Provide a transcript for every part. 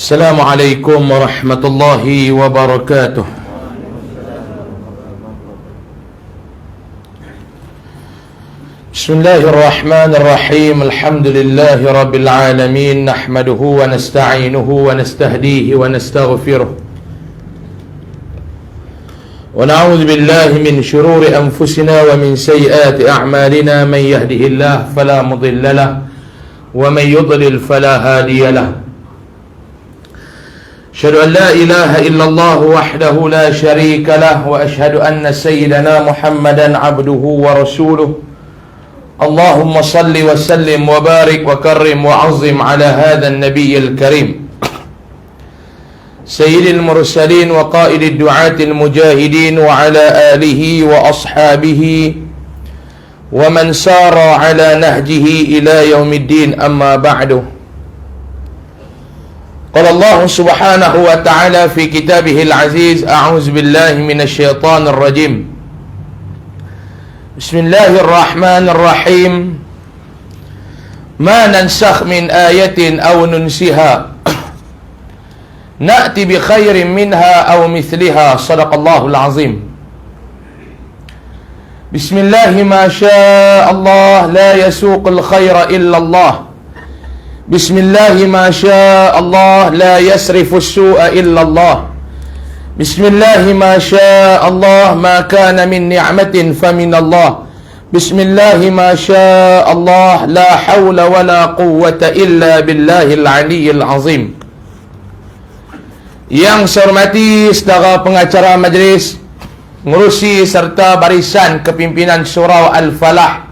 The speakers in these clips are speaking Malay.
Assalamualaikum warahmatullahi wabarakatuh. Bismillahirrahmanirrahim. Alhamdulillahi rabbil alamin. Nahmaduhu wa nasta'inuhu wa nastahdihi wa nastaghfiruh. Wa na'udzu billahi min shururi anfusina wa min sayyiati a'malina. Man yahdihillahu fala mudilla lahu wa man yudlil fala hadiya lahu. أشهد أن لا إله إلا الله وحده لا شريك له وأشهد أن سيدنا محمدا عبده ورسوله اللهم صل وسلم وبارك وكرم وعظم على هذا النبي الكريم سيد المرسلين وقائد الدعاة المجاهدين وعلى آله وأصحابه ومن سار على نهجه إلى يوم الدين أما بعد. قال الله سبحانه وتعالى في كتابه العزيز أعوذ بالله من الشيطان الرجيم بسم الله الرحمن الرحيم ما ننسخ من آية أو ننسها نأتي بخير منها أو مثلها صدق الله العظيم بسم الله ما شاء الله لا يسوق الخير إلا الله بسم الله ما شاء الله لا يسرف السوء إلا الله بسم الله ما شاء الله ما كان من نعمة فمن الله بسم الله ما شاء الله لا حول ولا قوة إلا بالله العلي العظيم. Yang saya hormati saudara pengacara majlis, ngurusi serta barisan kepimpinan surau Al-Falah,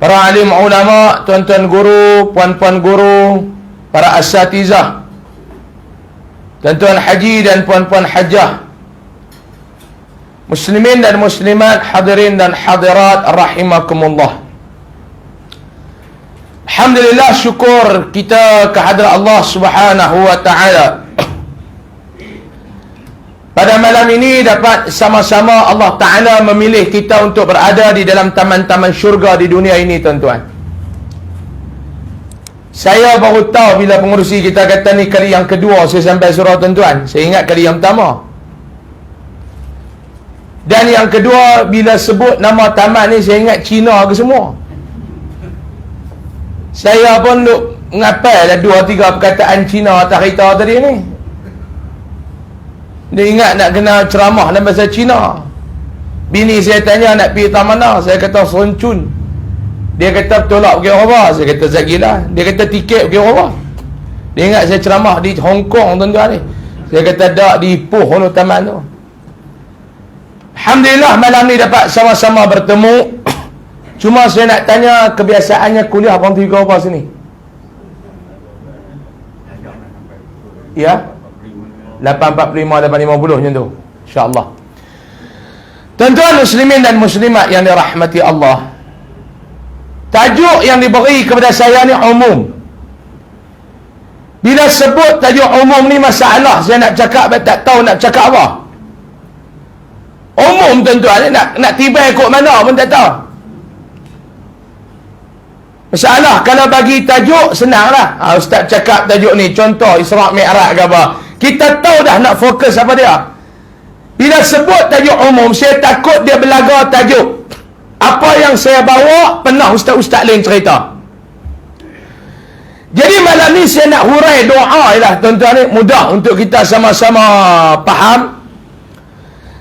para alim ulama, tuan-tuan guru, puan-puan guru, para asatizah, tuan-tuan haji dan puan-puan hajjah, muslimin dan muslimat, hadirin dan hadirat rahimakumullah. Alhamdulillah, syukur kita kehadrat Allah Subhanahu wa ta'ala. Pada malam ini dapat sama-sama Allah Ta'ala memilih kita untuk berada di dalam taman-taman syurga di dunia ini, tuan-tuan. Saya baru tahu bila pengurusi kita kata ni kali yang kedua saya sampai surau, tuan-tuan. Saya ingat kali yang pertama. Dan yang kedua, bila sebut nama taman ni saya ingat Cina ke semua. Saya pun duk ngapal dah 2-3 perkataan Cina atas kereta tadi ni. Dia ingat nak kena ceramah dalam bahasa Cina. Bini saya tanya nak pergi taman mana, saya kata Sun Chun. Dia kata tolak pergi apa? Saya kata Zagilah. Dia kata tiket pergi apa? Dia ingat saya ceramah di Hong Kong, tuan-tuan ni. Saya kata tak, di Ipoh tu taman tu. Alhamdulillah malam ni dapat sama-sama bertemu. Cuma saya nak tanya, kebiasaannya kuliah abang tu apa sini? Ya? 8.45, 8.50 macam tu, insyaAllah. Tuan-tuan muslimin dan muslimat yang dirahmati Allah, tajuk yang diberi kepada saya ni umum. Bila sebut tajuk umum ni masalah, saya nak cakap tak tahu nak cakap apa. Umum, tuan-tuan, nak tiba ikut mana pun tak tahu. Masalah kalau bagi tajuk senanglah. Ustaz cakap tajuk ni, contoh Isra' Mi'raj ke apa, kita tahu dah nak fokus apa dia. Bila sebut tajuk umum, saya takut dia belaga tajuk. Apa yang saya bawa, pernah ustaz-ustaz lain cerita. Jadi malam ni saya nak hurai doa lah, tuan-tuan ni, mudah untuk kita sama-sama faham.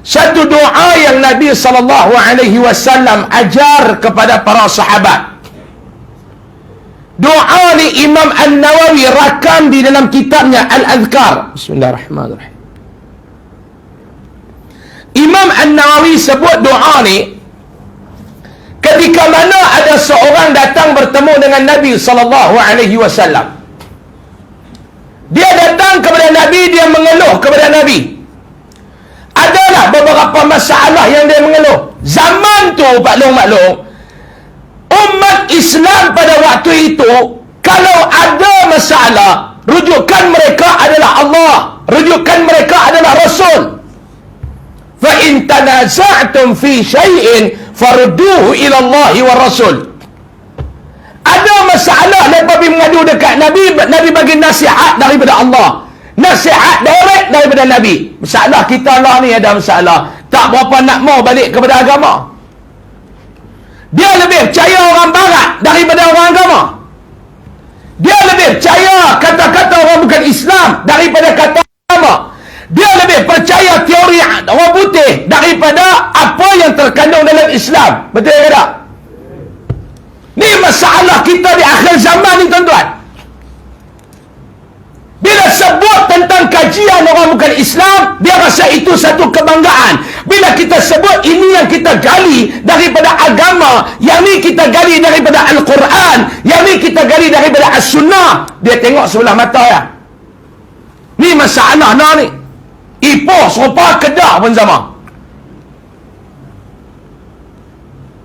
Satu doa yang Nabi SAW ajar kepada para sahabat. Doa ni Imam An-Nawawi rakam di dalam kitabnya Al-Adhkar. Bismillahirrahmanirrahim. Imam An-Nawawi sebut doa ni ketika mana ada seorang datang bertemu dengan Nabi SAW. Dia datang kepada Nabi, dia mengeluh kepada Nabi. Adalah beberapa masalah yang dia mengeluh. Zaman tu, maklum, umat Islam pada waktu itu, kalau ada masalah, rujukan mereka adalah Allah, rujukan mereka adalah Rasul. Fa in tanaza'tum fi syai'in farudduhu ila Allah wa Rasul. Ada masalah mereka pergi mengadu dekat Nabi, Nabi bagi nasihat daripada Allah, nasihat direct daripada Nabi. Masalah kita lah ni ada masalah, tak berapa nak mau balik kepada agama. Dia lebih percaya orang barat daripada orang agama. Dia lebih percaya kata-kata orang bukan Islam daripada kata agama. Dia lebih percaya teori orang putih daripada apa yang terkandung dalam Islam. Betul ke tak? Ni masalah kita di akhir zaman ni, tuan-tuan. Bila sebut tentang kajian orang bukan Islam, dia rasa itu satu kebanggaan. Bila kita sebut ini yang kita gali daripada agama, yang ni kita gali daripada Al-Quran, yang ni kita gali daripada As-Sunnah, dia tengok sebelah mata ya. Ni masalah nah ni. Ipoh serupa Kedah pun sama.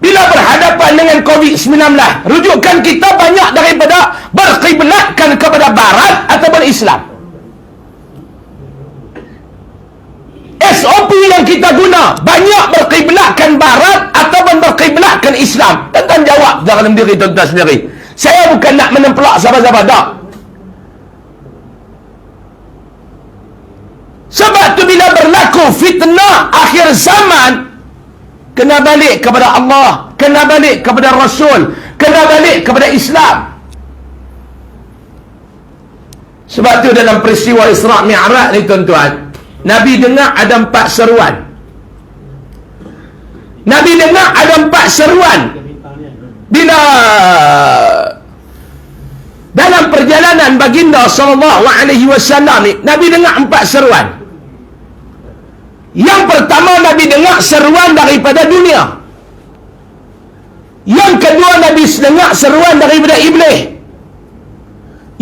Bila berhadapan dengan COVID-19, rujukan kita banyak daripada berkiblatkan kepada Barat ataupun Islam. SOP yang kita guna banyak berkiblatkan Barat ataupun berkiblatkan Islam. Tuan-tuan jawab dalam diri tuan-tuan sendiri. Saya bukan nak menempelak siapa-siapa, tak. Sebab tu bila berlaku fitnah akhir zaman, kena balik kepada Allah, kena balik kepada Rasul, kena balik kepada Islam. Sebab tu dalam peristiwa Isra' Mi'raj ni, tuan-tuan, Nabi dengar ada 4 seruan. Nabi dengar ada 4 seruan. Bila dalam perjalanan baginda sallallahu alaihi wasallam ni, Nabi dengar 4 seruan. Yang pertama, Nabi dengar seruan daripada dunia. Yang kedua, Nabi dengar seruan daripada Iblis.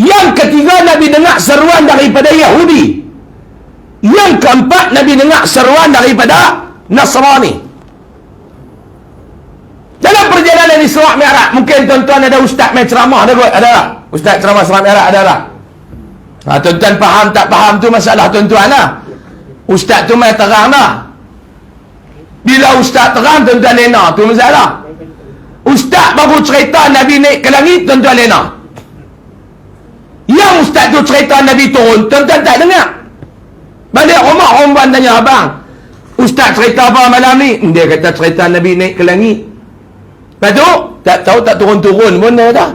Yang ketiga, Nabi dengar seruan daripada Yahudi. Yang keempat, Nabi dengar seruan daripada Nasrani. Dalam perjalanan Isra' Mi'raj, mungkin tuan-tuan ada ustaz main ceramah ada kot? Ada tak? Ustaz ceramah Isra' Mi'raj ada tak? Tuan-tuan faham tak faham tu masalah tuan-tuan lah. Ustaz tu main terang dah. Bila ustaz terang, tuan-tuan lena, tu masalah. Ustaz baru cerita Nabi naik ke langit, tuan-tuan lena. Yang ustaz tu cerita Nabi turun, tuan-tuan tak dengar. Balik rumah, orang tanya, abang, ustaz cerita apa malam ni? Dia kata cerita Nabi naik ke langit. Lepas tu, tak tahu tak turun-turun pun dia kata.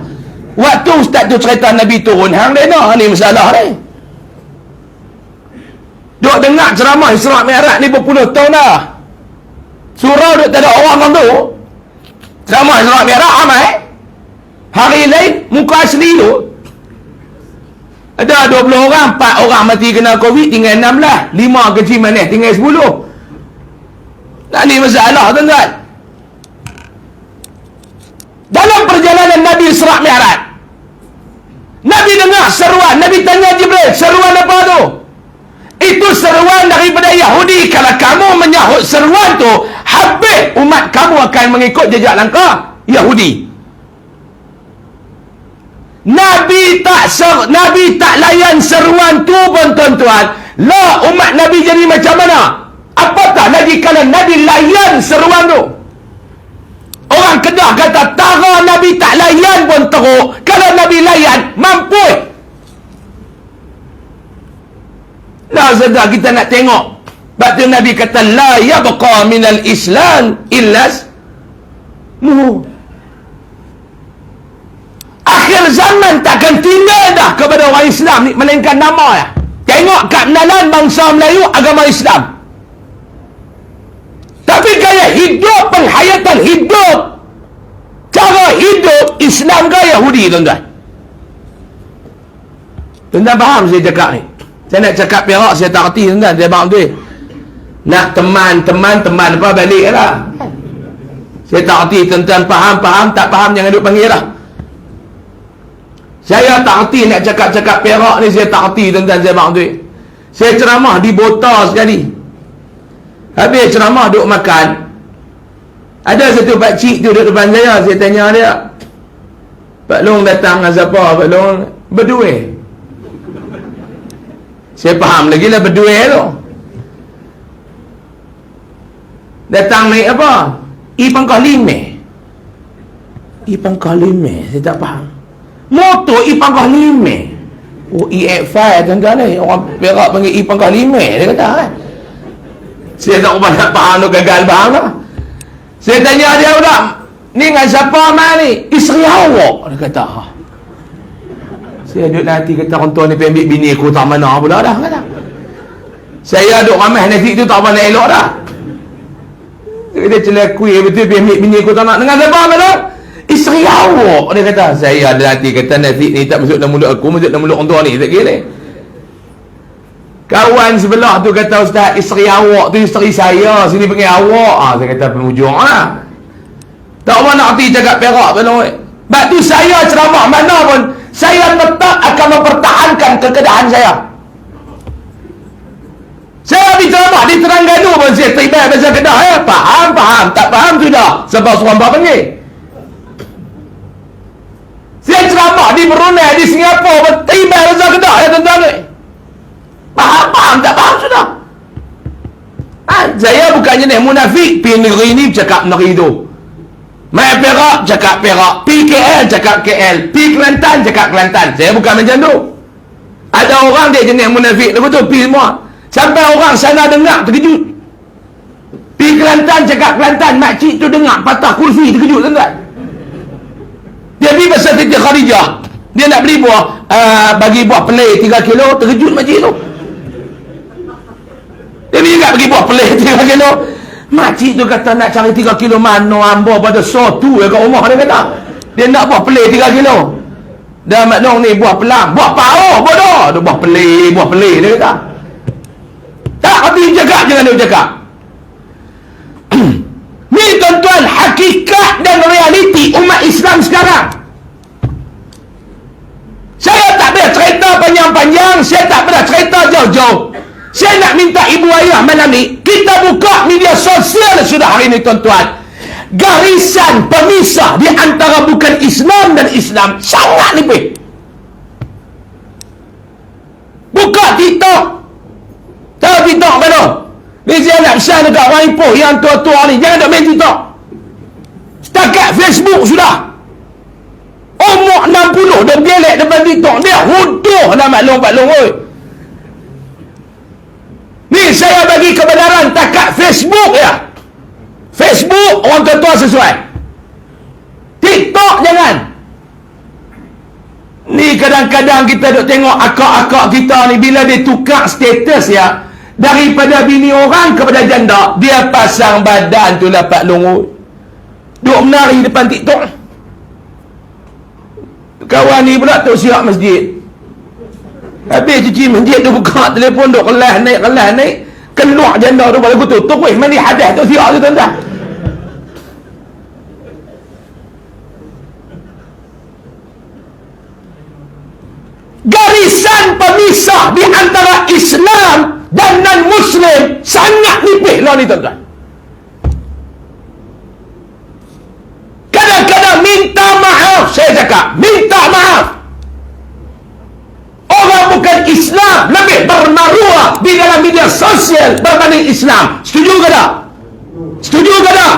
Waktu ustaz tu cerita Nabi turun, hang lena, ni masalah ni. Duk dengar ceramah Isra' Mi'raj ni berpuluh tahun dah. Surau duk tak ada orang kan tu. Ceramah Isra' Mi'raj ramai. Hari lain, muka asli tu ada 20 orang, 4 orang mati kena Covid, tinggal 16. 5 kecil manis, tinggal 10. Nah, ni masalah, tuan-tuan. Dalam perjalanan Nabi Isra' Mi'raj, Nabi dengar seruan. Nabi tanya Jibril, seruan apa tu? Itu seruan daripada Yahudi. Kalau kamu menyahut seruan tu, habis umat kamu akan mengikut jejak langkah Yahudi. Nabi tak layan seruan tu pun, tuan-tuan. Lah, umat Nabi jadi macam mana? Apatah lagi kalau Nabi layan seruan tu. Orang Kedah kata, tara Nabi tak layan pun teruk. Kalau Nabi layan, mampu. Lah, sedar kita nak tengok. Sebab tu Nabi kata, la yabqa minal Islam illas mu. Akhir zaman takkan tinggal dah kepada orang Islam ni, melainkan nama ya. Tengok kat menalan bangsa Melayu, agama Islam. Tapi gaya hidup, penghayatan hidup, cara hidup, Islam ke Yahudi, tuan-tuan? Tuan-tuan faham saya cakap ni? Saya nak cakap Perak, saya tak erti, tuan-tuan. Saya faham tu. Nak teman apa, balik lah. Saya tak erti, tuan-tuan faham, tak faham, jangan duk panggil lah. Saya tak erti nak cakap-cakap Perak ni, saya tak erti, tuan-tuan. Saya faham tu. Saya ceramah di Bota sekali. Habis ceramah duk makan, ada satu pakcik tu duduk depan saya tanya dia, Pak Long datang dengan siapa? Pak Long berduit. Saya faham lagi lah berduit tu. Datang naik apa? I pangkah 5. Ipangkah lime, saya tak faham. Motor ipangkah lime. Oh, EX5 tuan-tuan ni. Orang Perak panggil ipangkah lime, dia kata kan. Saya tak banyak faham tu, gagal faham lah. Saya tanya dia pula, ni dengan siapa amal ni? Isteri awak, dia kata. Saya duduk nanti kata orang tua ni pergi ambil bini aku tak mana pula dah kata. Saya duduk ramai nasi tu tak mana elok dah. Dia celakui betul pergi ambil bini aku tak nak. Dengan siapa mana? Isteri awak, dia kata. Saya ada nanti kata nasi ni tak masuk dalam mulut aku, masuk dalam mulut orang tua ni. Tak kira. Kawan sebelah tu kata, Ustaz, isteri awak tu isteri saya, sini panggil awak. Saya kata penujung lah. Tak apa nak hati cakap Perak betul. Sebab tu saya ceramah mana pun, saya tetap akan mempertahankan kekedahan saya. Saya habis ceramah di Terengganu pun saya terima bahasa Kedah. Faham, tak faham sudah. Sebab suram panggil. Saya ceramah di Brunei, di Singapura pun terima bahasa Kedah ya tuan-tuan ni. Faham, tak faham sudah. Saya bukannya ni munafik. Pergi negeri ni cakap negeri tu. Mai Perak cakap Perak, pergi KL cakap KL, pergi Kelantan cakap Kelantan. Saya bukan macam tu. Ada orang dia jenis munafik tu betul, pergi semua. Sampai orang sana dengar terkejut. Pergi Kelantan cakap Kelantan, makcik tu dengar patah kursi terkejut tuan-tuan. Dia pergi pasal Siti Khadijah. Dia nak beli buah, bagi buah pelai 3 kilo, terkejut makcik tu. Dia pergi bagi buah pelai 3 kilo. Makcik tu kata nak cari 3 kilo mana ambo pada sotu kat rumah dia kata. Dia nak buah pelai 3 kilo. Dah maknong ni buah pelang, buah pao bodoh. Dia buah pelai dia kata. Tak hati jaga jangan dia cakap. Ni tuan-tuan hakikat dan realiti umat Islam sekarang. Saya tak boleh cerita panjang-panjang, saya tak boleh cerita jauh-jauh. Saya nak minta ibu ayah malam ni, kita buka media sosial sudah hari ni tuan-tuan. Garisan pemisah di antara bukan Islam dan Islam sangat nipis. Buka TikTok. Tahu TikTok kan tu? Ni saya nak pesan dekat orang Ipoh yang tua-tua ni, jangan duk main TikTok. Setakat Facebook sudah. Umur 60 dia gelek depan TikTok, dia huduh lah maklum-maklum oi. Ni saya bagi kebenaran takat Facebook ya. Facebook orang tua sesuai. TikTok jangan. Ni kadang-kadang kita duk tengok akak-akak kita ni bila dia tukar status ya, daripada bini orang kepada janda, dia pasang badan tu dapat lungut. Duk menari depan TikTok. Kawan ni pula tok siap masjid. Habis cuci masjid tu buka telefon duk kelas naik keluar janda tu baru tutup weh mandi hadas tu siap tu tuan-tuan. Garisan pemisah di antara Islam dan non-Muslim sangat nipis lah ni tuan-tuan. Kadang-kadang minta maaf, saya cakap minta maaf. Orang bukan Islam lebih bermaruah di dalam media sosial berbanding Islam. Setuju ke tak? Setuju ke tak?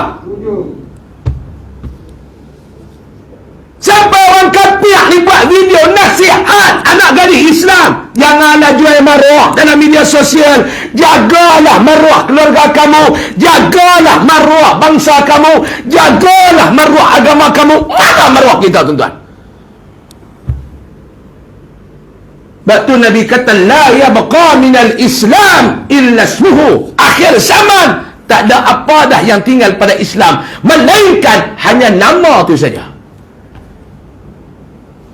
Sampai orang kafir ni buat video nasihat anak gadis Islam, janganlah jual maruah dalam media sosial, jagalah maruah keluarga kamu, jagalah maruah bangsa kamu, jagalah maruah agama kamu. Mana maruah kita tuan-tuan? Sebab tu Nabi kata la yabqa minal Islam illa ismuhu. Akhir zaman tak ada apa dah yang tinggal pada Islam melainkan hanya nama tu saja.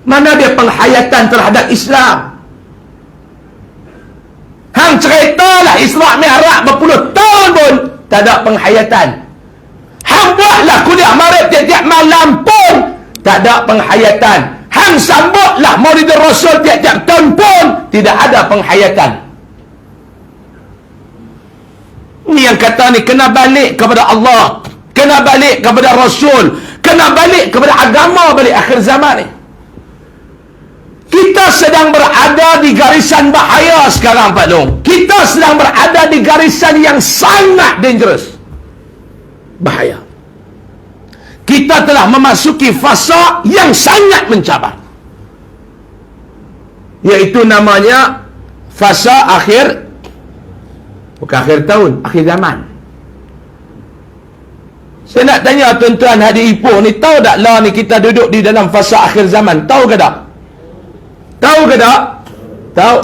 Mana dia penghayatan terhadap Islam? Hang ceritalah Isra' Mi'raj berpuluh tahun pun tak ada penghayatan. Hang buatlah kuliah Maghrib tiap-tiap malam pun tak ada penghayatan. Hang sambutlah Maulid Rasul tiap-tiap tahun pun tidak ada penghayatan. Ni yang kata ni kena balik kepada Allah, kena balik kepada Rasul, kena balik kepada agama balik akhir zaman ni. Kita sedang berada di garisan bahaya sekarang Pak Long. Kita sedang berada di garisan yang sangat dangerous. Bahaya. kita telah memasuki fasa yang sangat mencabar, iaitu namanya fasa akhir, bukan akhir tahun, akhir zaman. Saya nak tanya tuan-tuan hadir Ipoh ni, tahu tak lah ni kita duduk di dalam fasa akhir zaman? Tahu ke tak? Tahu ke tak? Tahu.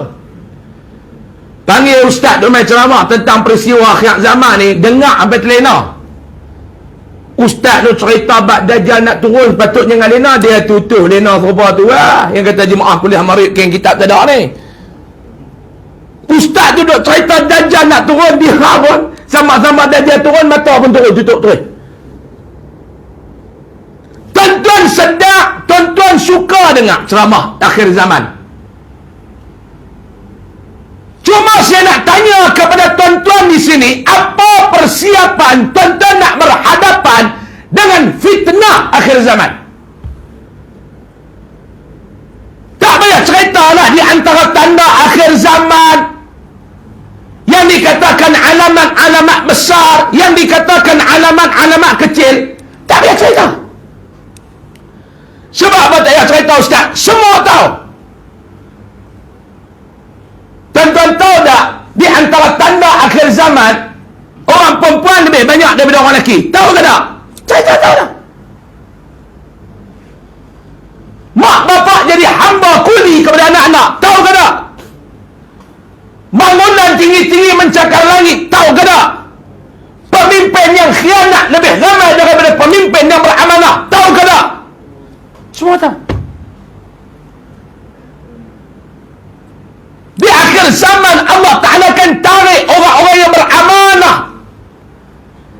Panggil ustaz duk main ceramah tentang peristiwa akhir zaman ni, dengar sampai terlena. Ustaz tu cerita bab Dajjal nak turun, patutnya dengan lena, dia tutup lena serupa tu lah. Yang kata jemaah kuliah Marib King kitab tak ada ni. Ustaz tu duk cerita Dajjal nak turun, dia pun sama-sama Dajjal turun, mata pun turun, tutup terus. Tuan-tuan sedar, tuan-tuan suka dengar ceramah akhir zaman. Cuma saya nak tanya kepada tuan-tuan di sini, apa persiapan tuan-tuan nak berhadapan dengan fitnah akhir zaman? Tak payah ceritalah di antara tanda akhir zaman yang dikatakan alamat-alamat besar, yang dikatakan alamat-alamat kecil. Tak payah cerita. Sebab apa tak payah cerita, ustaz? Semua tahu. Tuan-tuan tahu tak, di antara tanda akhir zaman, orang perempuan lebih banyak daripada orang lelaki. Tahu ke tak? Saya tahu tak? Mak bapak jadi hamba kuli kepada anak-anak. Tahu ke tak? Bangunan tinggi-tinggi mencakar langit. Tahu ke tak? Pemimpin yang khianat lebih ramai daripada pemimpin yang beramanah. Tahu ke tak? Semua tahu. Di akhir zaman Allah Ta'ala akan tarik orang-orang yang beramanah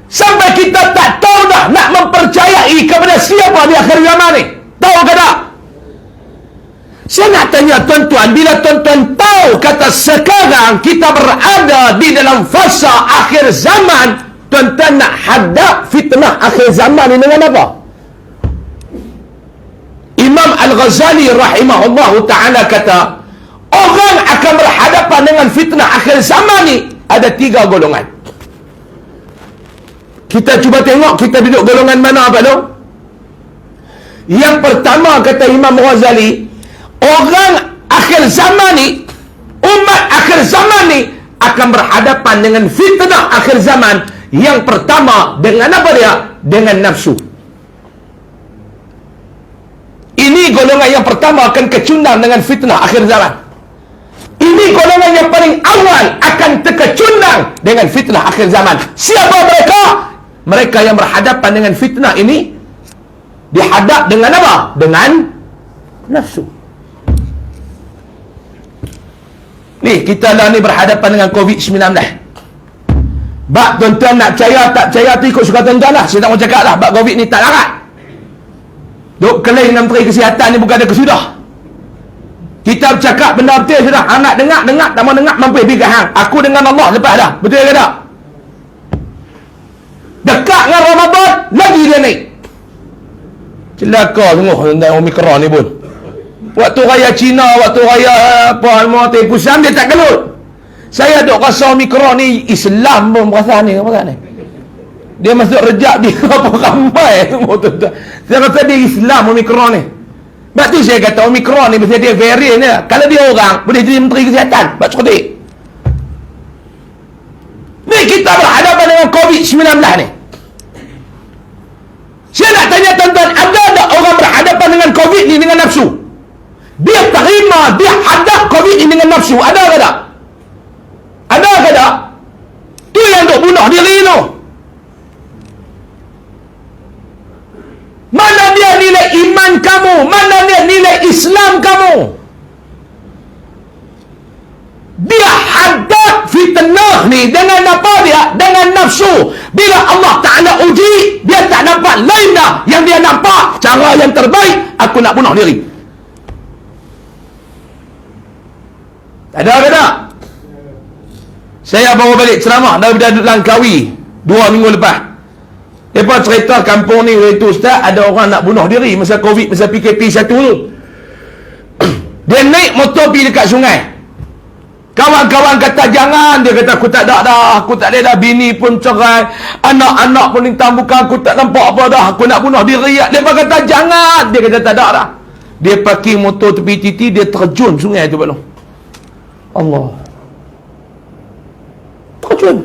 sampai kita tak tahu dah nak mempercayai kepada siapa di akhir zaman ni. Tahu ke tak? Saya nak tanya tuan-tuan, bila tuan-tuan tahu kata sekarang kita berada di dalam fasa akhir zaman, tuan-tuan nak hadap fitnah akhir zaman ni dengan apa? Imam Al-Ghazali rahimahullahu ta'ala kata, orang akan berhadapan dengan fitnah akhir zaman ni ada 3 golongan. Kita cuba tengok kita duduk golongan mana apa tu? Yang pertama kata Imam Ghazali, orang akhir zaman ni, umat akhir zaman ni akan berhadapan dengan fitnah akhir zaman. Yang pertama dengan apa dia? Dengan nafsu. Ini golongan yang pertama akan kecundang dengan fitnah akhir zaman. Ini golongan yang paling awal akan terkecundang dengan fitnah akhir zaman. Siapa mereka? Mereka yang berhadapan dengan fitnah ini dihadap dengan apa? Dengan nafsu. Ni kita dah ni berhadapan dengan COVID-19. Bak tuan-tuan nak percaya tak percaya tu ikut suka tuan-tuan lah. Saya tak mau cakap lah, bak COVID ni tak larat. Duk kelih dengan Menteri Kesihatan ni bukan ada kesudah. Kita bercakap benda betul sudah. Nak dengar, tak mau dengar, mampu pergi ke hang. Aku dengan Allah lepas dah. Betul ke tak? Dekat dengan Ramadan, lagi dia naik. Celaka sungguh tentang Omicron ni pun. Waktu raya Cina, waktu raya apa, Pusam dia tak gelut. Saya duk rasa Omicron ni Islam pun perasaan ni. Dia masuk rejak dia apa ramai. Saya rasa dia Islam Omicron ni. Sebab tu saya kata Omicron ni mesti dia varian dia. Kalau dia orang boleh jadi Menteri Kesihatan. Sebab cerdik. Ni kita berhadapan dengan COVID-19 ni. Saya nak tanya tuan-tuan, ada tak orang berhadapan dengan COVID ni dengan nafsu? Dia terima, dia hadap COVID ni dengan nafsu. Ada ke tak? Ada ke tak? Tu yang duk bunuh diri tu. Mana dia nilai iman kamu? Mana dia nilai Islam kamu? Dia hadap fitnah ni dengan apa dia? Dengan nafsu. Bila Allah Ta'ala uji, dia tak nampak lain dah. Yang dia nampak, cara yang terbaik, aku nak bunuh diri. Ada ke tak? Saya baru balik ceramah daripada Langkawi 2 minggu lepas. Lepas cerita kampung ni, itu ustaz, ada orang nak bunuh diri masa COVID, masa PKP 1 tu. Dia naik motor pergi dekat sungai. Kawan-kawan kata jangan. Dia kata aku tak ada dah. Aku tak ada dah. Bini pun cerai. Anak-anak pun lintang bukan. Aku tak nampak apa dah. Aku nak bunuh diri. Dia kata jangan. Dia kata tak ada dah. Dia parking motor tepi titi. Dia terjun sungai tu belum. Allah. Terjun.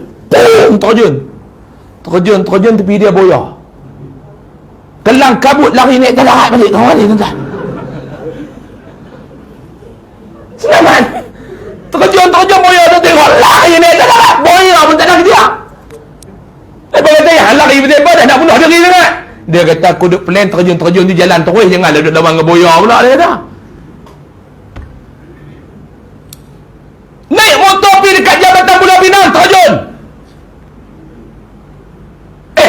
Terjun tepi dia boya. Kelang kabut lari naik darat balik. Kawan ni tuan-tuan. Senaman. Terjun boya tu tengok. Lari naik darat. Boya pun tak ada kerja. Dia kata ya lari betul-betul dah nak bunuh diri sangat. Dia kata aku duduk plan terjun di jalan terus. Jangan duduk lawan dengan boya pula. Dia kata. Naik motor pergi dekat Jabatan Pulau Pinang. Terjun.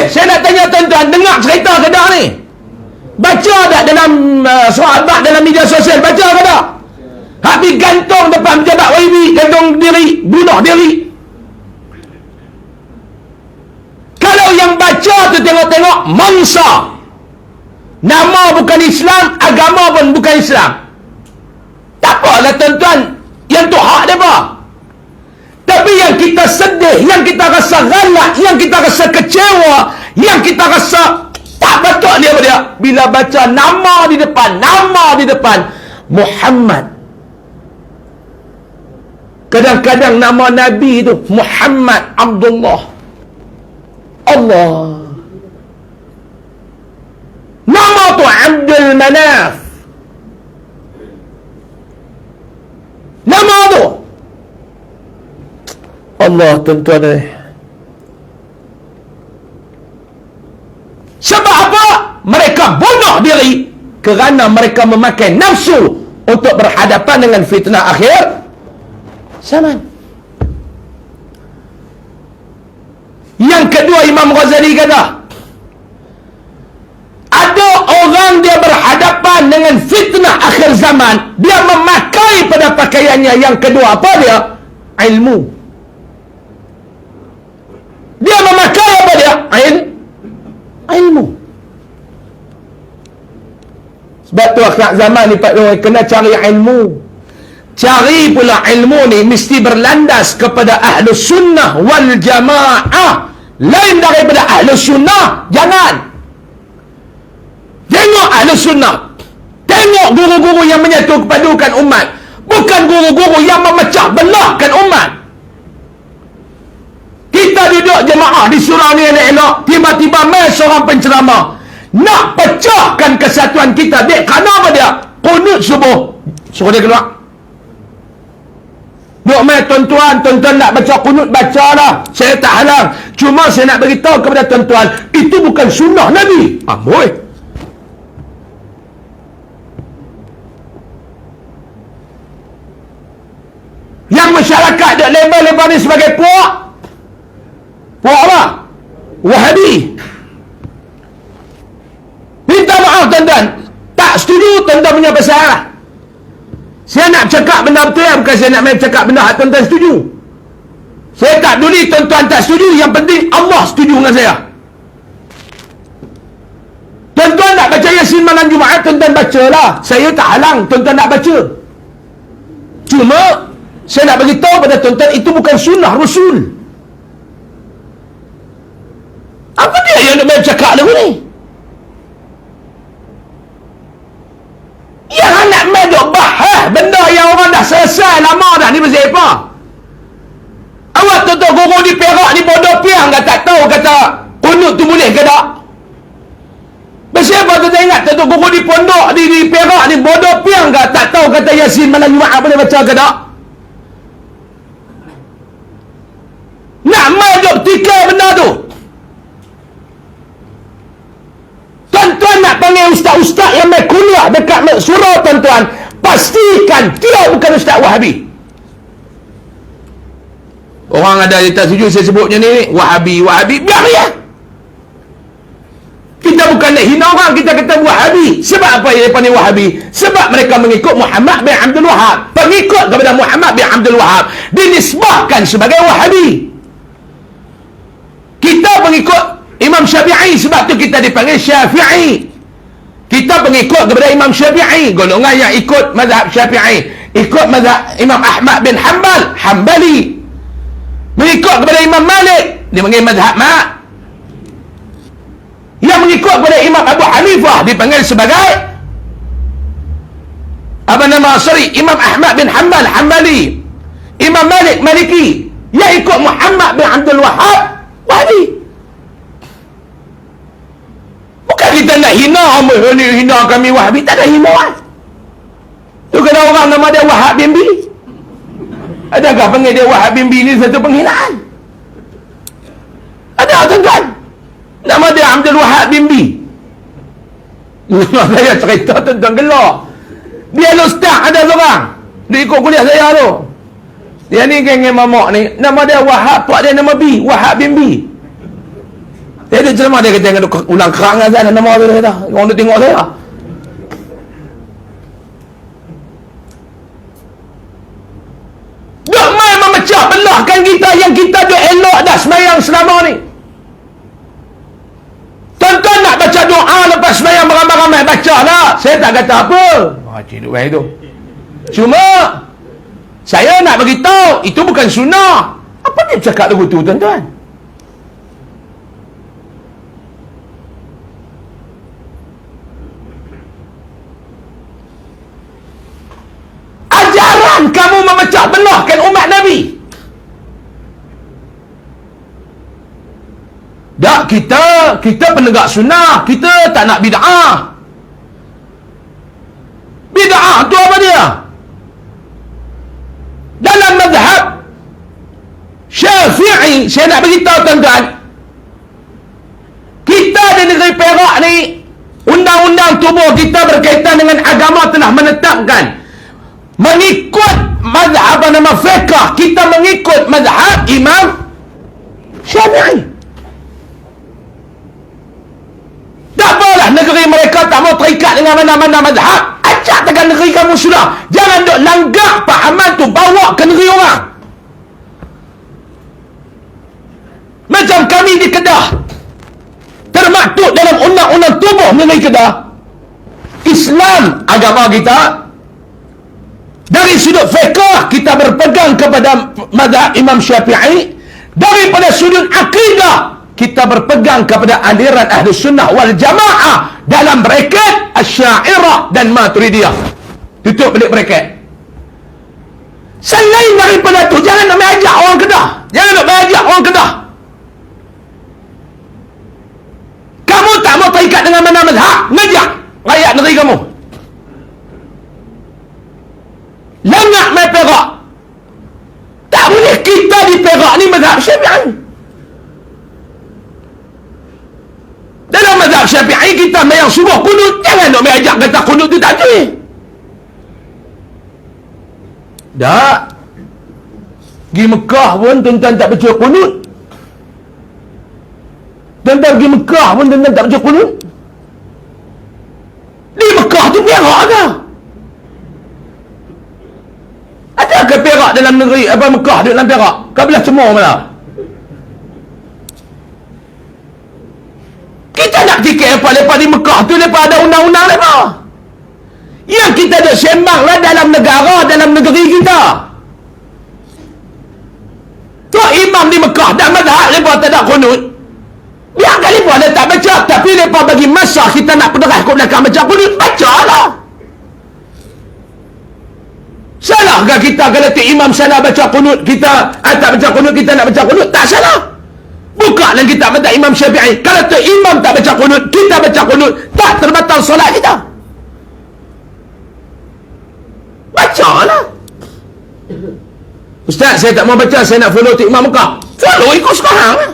Saya nak tanya tuan-tuan, dengar cerita ke tak ni? Baca tak dalam sahabat dalam media sosial? Baca ke tak? Habis gantung depan pejabat YB, gantung diri, bunuh diri. Kalau yang baca tu tengok-tengok mangsa. Nama bukan Islam, agama pun bukan Islam. Tak apalah tuan-tuan, yang tu hak mereka. Tapi yang kita sedih, yang kita rasa galak, yang kita rasa kecewa, yang kita rasa tak betul dia apa dia? Bila baca nama di depan Muhammad. Kadang-kadang nama Nabi itu Muhammad Abdullah. Allah. Nama tu Abdul Manaf. Nama tu Allah, tuan-tuan ni. Sebab apa? Mereka bunuh diri kerana mereka memakai nafsu untuk berhadapan dengan fitnah akhir zaman. Yang kedua, Imam Ghazali kata, ada orang dia berhadapan dengan fitnah akhir zaman, dia memakai pada pakaiannya yang kedua apa dia? Ilmu. Dia memakai apa dia? Ilmu. Sebab tu akhir zaman ni Pak Long kena cari ilmu. Cari pula ilmu ni mesti berlandas kepada ahlu sunnah wal jamaah. Lain daripada ahlu sunnah, jangan. Tengok ahlu sunnah. Tengok guru-guru yang menyatu kepadukan umat. Bukan guru-guru yang memecah belahkan umat. Kita duduk jemaah di surau ni elok-elok, tiba-tiba mai seorang penceramah nak pecahkan kesatuan kita. Dek, kerana apa dia? Qunut subuh. Suruh dia keluar. Duk mai tuan-tuan nak baca qunut, bacalah. Saya tak halang. Cuma saya nak beritahu kepada tuan-tuan, itu bukan sunnah Nabi. Amboi. Yang masyarakat duk label-label ni sebagai puak. Puak apa? Wahabi. Minta maaf tuan-tuan, tak setuju tuan-tuan punya pasal. Saya nak cakap benda betul, bukan saya nak main cakap benda tuan-tuan setuju. Saya tak peduli tuan-tuan tak setuju, yang penting Allah setuju dengan saya. Tuan-tuan nak baca Yasin malam Jumaat, tuan-tuan bacalah. Saya tak halang tuan-tuan nak baca. Cuma saya nak beritahu pada tuan-tuan, itu bukan sunnah Rasul. Apa dia yang nak main cakap lagu ni? Yang nak main duk bahas benda yang orang dah selesai lama dah. Ni pasal apa? Awak tuan-tuan guru di Perak ni bodoh piang tak tahu kata qunut tu boleh ke tak? Pasal apa tuan-tuan ingat tuan-tuan guru di pondok di Perak ni bodoh piang tak tahu kata Yasin malam Jumaat boleh baca ke tak? Nak main duk tikar benda tu. Tuan-tuan nak panggil ustaz-ustaz yang main kuliah dekat surau tuan-tuan, pastikan dia bukan ustaz Wahabi. Orang ada yang tak setuju saya sebutnya ni Wahabi, biar ya. Kita bukan nak hina orang, kita kata Wahabi. Sebab apa yang panggil Wahabi? Sebab mereka mengikut Muhammad bin Abdul Wahab. Pengikut kepada Muhammad bin Abdul Wahab dinisbahkan sebagai Wahabi. Kita pengikut Imam Syafi'i, sebab tu kita dipanggil Syafi'i. Kita pengikut kepada Imam Syafi'i, golongan yang ikut mazhab Syafi'i. ikut mazhab Imam Ahmad bin Hanbal, Hanbali. Mengikut kepada Imam Malik, dia panggil mazhab Mak. Yang mengikut kepada Imam Abu Hanifah dipanggil sebagai apa nama? Imam Ahmad bin Hanbal, Hanbali. Imam Malik, Maliki. Yang ikut Muhammad bin Abdul Wahhab, Wahhabi. Bukan kita nak hina kami Wahhabi, tak ada hinaan. Tu kena orang nama dia Wahhab Bimbi. Adakah panggil dia Wahhab Bimbi ni satu penghinaan? Ada tuan-tuan. Nama dia Abdul Wahhab Bimbi. Saya cerita tentang gelak. Dia ustaz ada seorang. Dia ikut kuliah saya tu. Dia ni geng mamak ni. Nama dia Wahhab, pak dia nama B. Wahhab Bimbi. Dia ada ceramah, dia kata ulang kerangan sana nama dia kata. Orang dia tengok saya. Duk main memecah belahkan kita yang kita duk elok dah semayang selama ni. Tuan-tuan nak baca doa lepas semayang beramai-ramai, baca lah. Saya tak kata apa. Cik baik tu. Cuma saya nak beritahu itu bukan sunnah. Apa dia cakap lagu tu tuan-tuan? Ajaran kamu memecah belahkan umat Nabi. Tak, kita penegak sunnah. Kita tak nak bid'ah. Bid'ah tu apa dia? Dalam mazhab Syafi'i, saya nak beritahu tuan-tuan, kita di negeri Perak ni, undang-undang tubuh kita berkaitan dengan agama telah menetapkan mengikut mazhab nama fiqh, kita mengikut mazhab Imam Syafi'i. Tak apalah negeri mereka tak mau terikat dengan mana-mana mazhab. Ajak tekan negeri kamu sudah. Jangan duk langgak pahaman tu bawa ke negeri orang. Macam kami di Kedah, termaktub dalam undang-undang tubuh negeri Kedah, Islam agama kita. Dari sudut fiqh kita berpegang kepada mazhab Imam Syafi'i. Daripada sudut akidah kita berpegang kepada aliran Ahli Sunnah wal Jamaah dalam braket Asy'ariyah dan Maturidiyah. Tutup balik braket. Selain daripada tu, jangan nak ajak orang Kedah. Jangan nak ajak orang Kedah. Kamu tak mau terikat dengan mana mazhab, ngajak rakyat negeri kamu. Lengak mai Perak. Tak boleh kita di Perak ni mazhab Syafi'i. Dalam mazhab Syafi'i kita mayang subuh kunut. Jangan nak ajak kata kunut tu tak boleh. Tak. Pergi Mekah pun tuan-tuan tak baca kunut. Tuan-tuan pergi Mekah pun tuan-tuan tak baca kunut. Di Mekah tu Perak ke? Adakah Perak dalam negeri, apa Mekah dalam Perak? Kau belah cemur mana? Kita nak fikir apa lepas di Mekah tu, lepas ada undang-undang lepas. Yang kita dah sembang lah dalam negara, dalam negeri kita. Tu imam di Mekah dan mazhab lepas tak ada kunut. Biarkan lepas dia tak baca, tapi lepas bagi masa kita nak pederah ke belakang baca kunut, baca lah. Salahkah kita kalau tu imam sana baca kunut, kita tak baca kunut, kita nak baca kunut? Tak salah. Buka dan kita baca Imam Syafi'i. Kalau tu imam tak baca kunut, kita baca kunut, tak terbatal solat kita. Baca lah. Ustaz, saya tak mau baca, saya nak follow tu Imam Mekah. Follow ikut sekarang lah.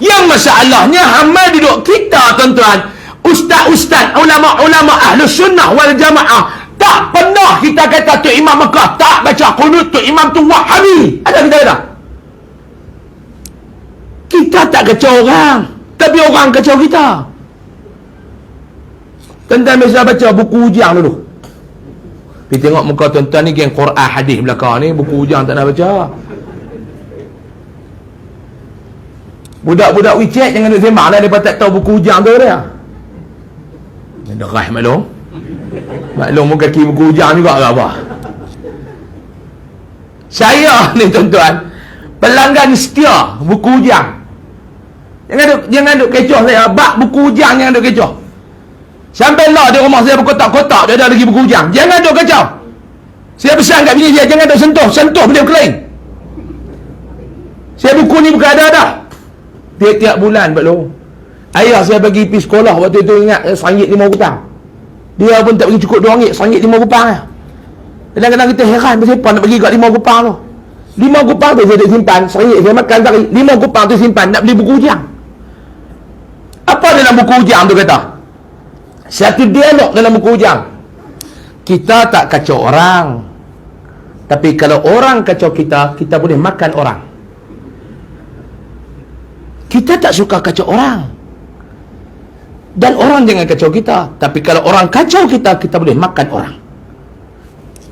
Yang masalahnya hamal duduk kita tuan-tuan, ustaz-ustaz, ulama-ulama Ahlus Sunnah wal Jamaah, tak pernah kita kata tu Imam Mekah tak baca kunut, tu imam tu Wahhabi. Ada kita kata? Kita tak kacau orang, tapi orang kacau kita. Tuan-tuan biasa baca buku ujian dulu. Pergi tengok muka tuan-tuan ni geng Quran hadis belakang ni, buku ujian tak nak baca. Budak-budak WeChat jangan duk sembang lah, mereka tak tahu buku ujian tu dia. Derah malu. Maklum kaki buku hujang juga ke apa. Saya ni tuan-tuan pelanggan setia buku hujang. Jangan duk kecoh saya. Bak buku hujang jangan duk kecoh. Sampai lah di rumah saya berkotak-kotak, dia ada lagi buku hujang. Jangan duk kacau. Saya pesan kat bini dia, jangan duk sentuh benda kelain. Saya buku ni bukan ada. Tiap-tiap bulan baru. Ayah saya bagi pergi sekolah waktu itu, ingat RM1.5. Dia pun tak bagi cukup RM2, RM1.5 lah. Kadang-kadang kita heran siapa nak bagi kat RM5 tu. RM5 tu saya dah simpan, saya makan sehari. RM5 tu simpan nak beli buku hujang. Apa dalam buku hujang tu kata? Satu dialog dalam buku hujang. Kita tak kacau orang, tapi kalau orang kacau kita, kita boleh makan orang. Kita tak suka kacau orang, dan orang jangan kacau kita. Tapi kalau orang kacau kita, kita boleh makan orang.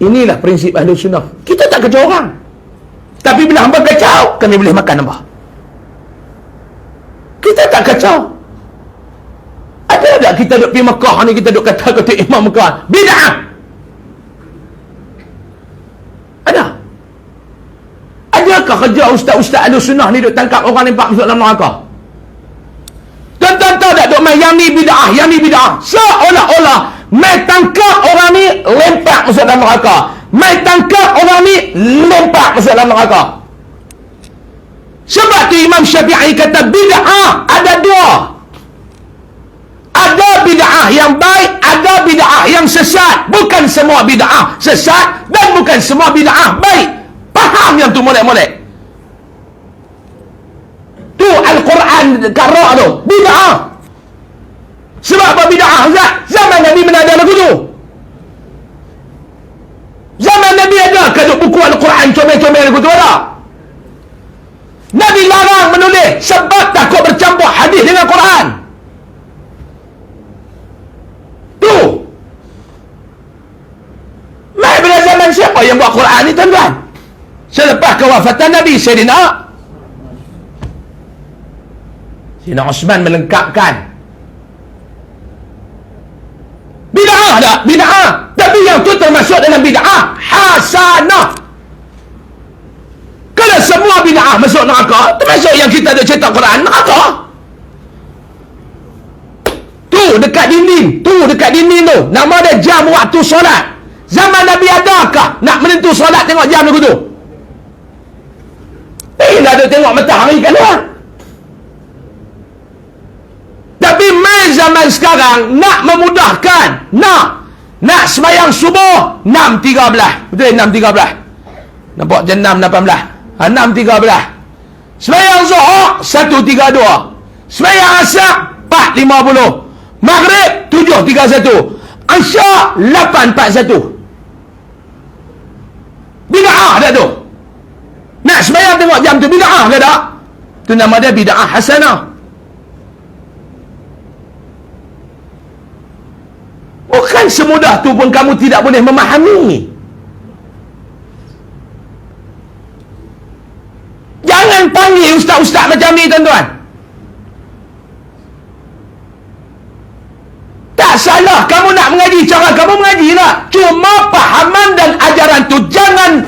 Inilah prinsip Ahli Sunnah. Kita tak kacau orang, tapi bila hamba kacau, kami boleh makan hamba. Kita tak kacau. Ada tak kita duduk pergi Mekah ni, kita duduk kata-kata Imam Mekah bid'ah? Ada? Adakah kerja ustaz-ustaz Ahli Sunnah ni duduk tangkap orang ni masuk dalam neraka? Tuan-tuan tahu tak duk main yang ni bid'ah, yang ni bid'ah? Seolah-olah main tangkap orang ni lempak masuk dalam neraka. Main tangkap orang ni lempak masuk dalam neraka. Sebab tu Imam Syafi'i kata bid'ah ada dua. Ada bid'ah yang baik, ada bid'ah yang sesat. Bukan semua bid'ah sesat dan bukan semua bid'ah baik. Faham yang tu molek-molek. Tu Al-Quran karak tu bid'ah. Sebab apa bid'ah? Zaman Nabi mana ada lagu tu? Zaman Nabi ada kaduk buku Al-Quran comel-comel lagu tu ada? Nabi larang menulis sebab takut bercampur hadis dengan Quran. Tu. Mai pada zaman siapa yang buat Quran ni tuan-tuan? Selepas kewafatan Nabi Sayyidina Osman melengkapkan. Bid'ah tak? Bid'ah. Tapi yang tu termasuk dalam bid'ah hasanah. Kalau semua bid'ah masuk neraka, termasuk yang kita ada cetak Quran, neraka. Tu dekat dinding tu. Nama dia jam waktu solat. Zaman Nabi adakah nak menentu solat tengok jam lagu tu? Bila dia tengok matahari kat luar. Tapi mai zaman sekarang nak memudahkan, nak sembahyang subuh 6.13. Betul 6.13. Nampak jam 6.18. 6.13. Sembahyang Zuhur 1.32. Sembahyang Asar 4.50. Maghrib 7.31. Isyak 8.41. Bid'ah dah tu. Nak sembahyang tengok jam tu bid'ah ke tak? Tu nama dia bid'ah hasanah. Bukan semudah tu pun kamu tidak boleh memahami. Jangan panggil ustaz-ustaz macam ni tuan-tuan. Tak salah kamu nak mengaji, cara kamu mengaji lah. Cuma pahaman dan ajaran tu jangan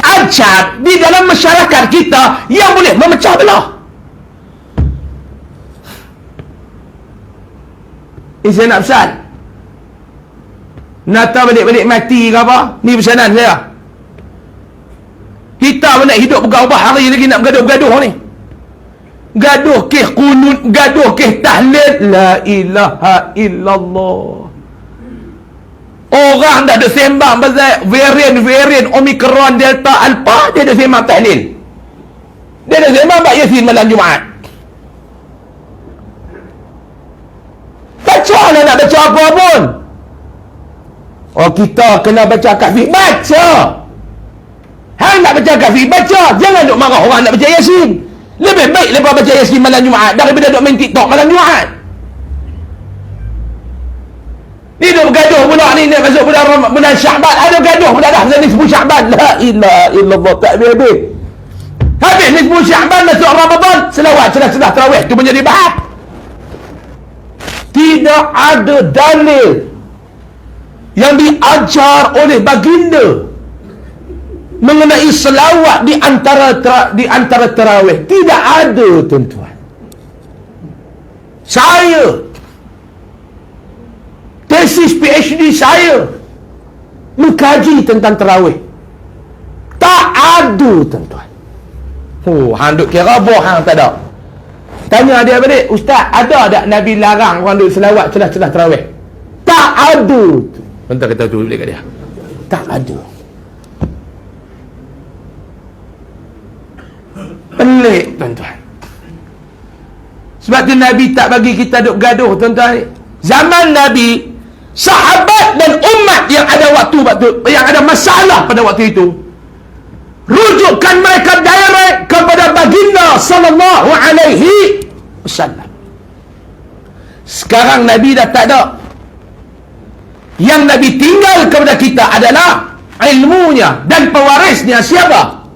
ajar di dalam masyarakat kita yang boleh memecah belah. Saya nak pesan, Nata balik-balik mati ke apa? Ni pesanan saya. Kita pun nak hidup berubah hari lagi nak bergaduh-gaduh ni. Gaduh keh kunut, gaduh keh tahlil. La ilaha illallah. Orang dah ada sembang pasal varian Omicron, Delta, Alpha, dia ada sembang tahlil. Dia ada sembang Pak Yasin malam Jumaat. Baca lah, nak baca apa pun. Oh, kita kena baca kafir. Baca. Hang nak baca kafir, baca. Jangan duk marah orang nak baca Yasin. Lebih baik lepas baca Yasin malam Jumaat daripada duk main TikTok malam Jumaat. Ni duk bergaduh pula ni, nak masuk bulan Sya'ban. Ada gaduh pula dah nisfu Sya'ban. La ilaha illallah, tak habis. Habis nisfu Sya'ban, masuk Ramadan, selawat celah-celah tarawih tu menjadi bahas. Tidak ada dalil yang diajar oleh baginda mengenai selawat di antara tarawih. Tidak ada, tuan-tuan. Saya tesis PhD saya mengkaji tentang tarawih. Tak ada, tuan-tuan. Hang duk kira boh hang tak ada. Tanya adik-adik, ustaz, ada tak Nabi larang orang duk selawat celah-celah tarawih? Tak ada. Bentar kita tulis kat dia. Tak ada. Pelik, tuan-tuan. Sebab tu Nabi tak bagi kita duk gaduh, tuan-tuan. Zaman Nabi, sahabat dan umat yang ada yang ada masalah pada waktu itu, rujukan mereka direct kepada baginda sallallahu alaihi wasallam. Sekarang Nabi dah tak ada. Yang Nabi tinggal kepada kita adalah ilmunya, dan pewarisnya siapa?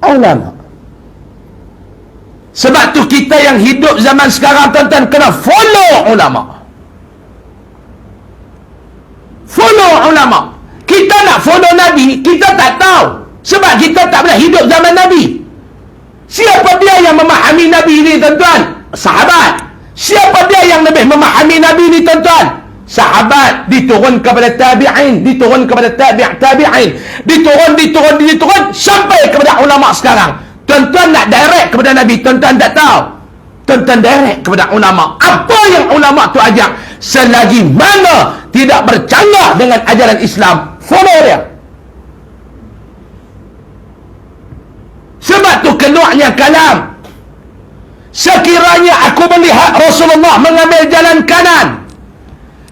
Ulama. Sebab tu kita yang hidup zaman sekarang, tuan-tuan, kena follow ulama. Follow ulama. Kita nak follow Nabi, kita tak tahu. Sebab kita tak pernah hidup zaman Nabi. Siapa dia yang memahami Nabi ini, tuan-tuan? Sahabat. Siapa dia yang lebih memahami Nabi ini, tuan-tuan? Sahabat. Diturun kepada tabi'in, diturun kepada tabi'in, diturun sampai kepada ulama sekarang. Tuan-tuan nak direct kepada Nabi, tuan-tuan tak tahu. Tuan-tuan direct kepada ulama. Apa yang ulama tu ajak, selagi mana tidak bercanggah dengan ajaran Islam, follow dia. Sebab tu keluarnya kalam, sekiranya aku melihat Rasulullah mengambil jalan kanan,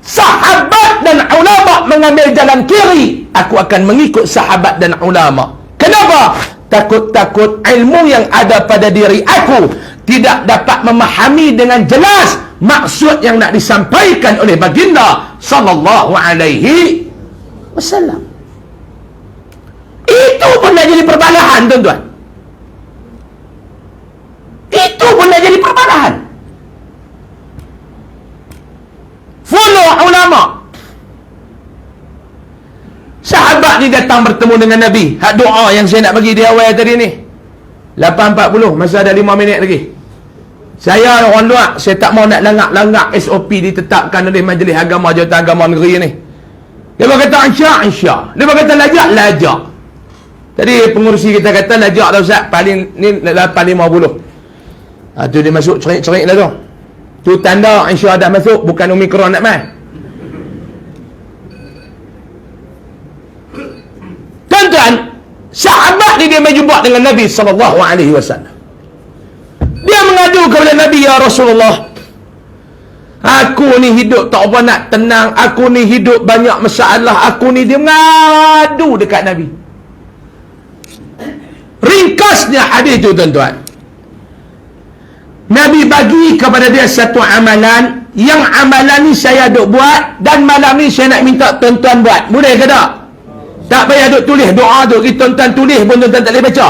sahabat dan ulama mengambil jalan kiri, aku akan mengikut sahabat dan ulama. Kenapa? Takut-takut ilmu yang ada pada diri aku tidak dapat memahami dengan jelas maksud yang nak disampaikan oleh baginda sallallahu alaihi wasallam. Itu pun nak jadi perbalahan, tuan-tuan. Itu pun nak jadi perbalahan. Follow ulama. Sahabat ni datang bertemu dengan Nabi. Hak doa yang saya nak bagi di awal tadi ni, 8.40, masa ada 5 minit lagi. Saya orang luar, saya tak mau nak langgar SOP ditetapkan oleh Majlis Agama Jawatan Agama Negeri ni. Dia berkata insya. Dia berkata lajak. Tadi pengurusi kita kata lajak dah Ustaz, paling ni 8.50. Tu dia masuk cerik-cerik lah tu. Tu tanda insya dah masuk, bukan Omicron nak mai. Tuan-tuan, sahabat ni dia berjumpa dengan Nabi sallallahu alaihi wasallam. Dia mengadu kepada Nabi, ya Rasulullah, aku ni hidup tak apa nak tenang, aku ni hidup banyak masalah, aku ni. Dia mengadu dekat Nabi. Ringkasnya hadis tu, tuan-tuan, Nabi bagi kepada dia satu amalan, yang amalan ni saya duk buat, dan malam ni saya nak minta tuan-tuan buat. Boleh ke tak? Tak payah duk tulis doa tu, tuan-tuan tulis pun tuan-tuan tak boleh baca.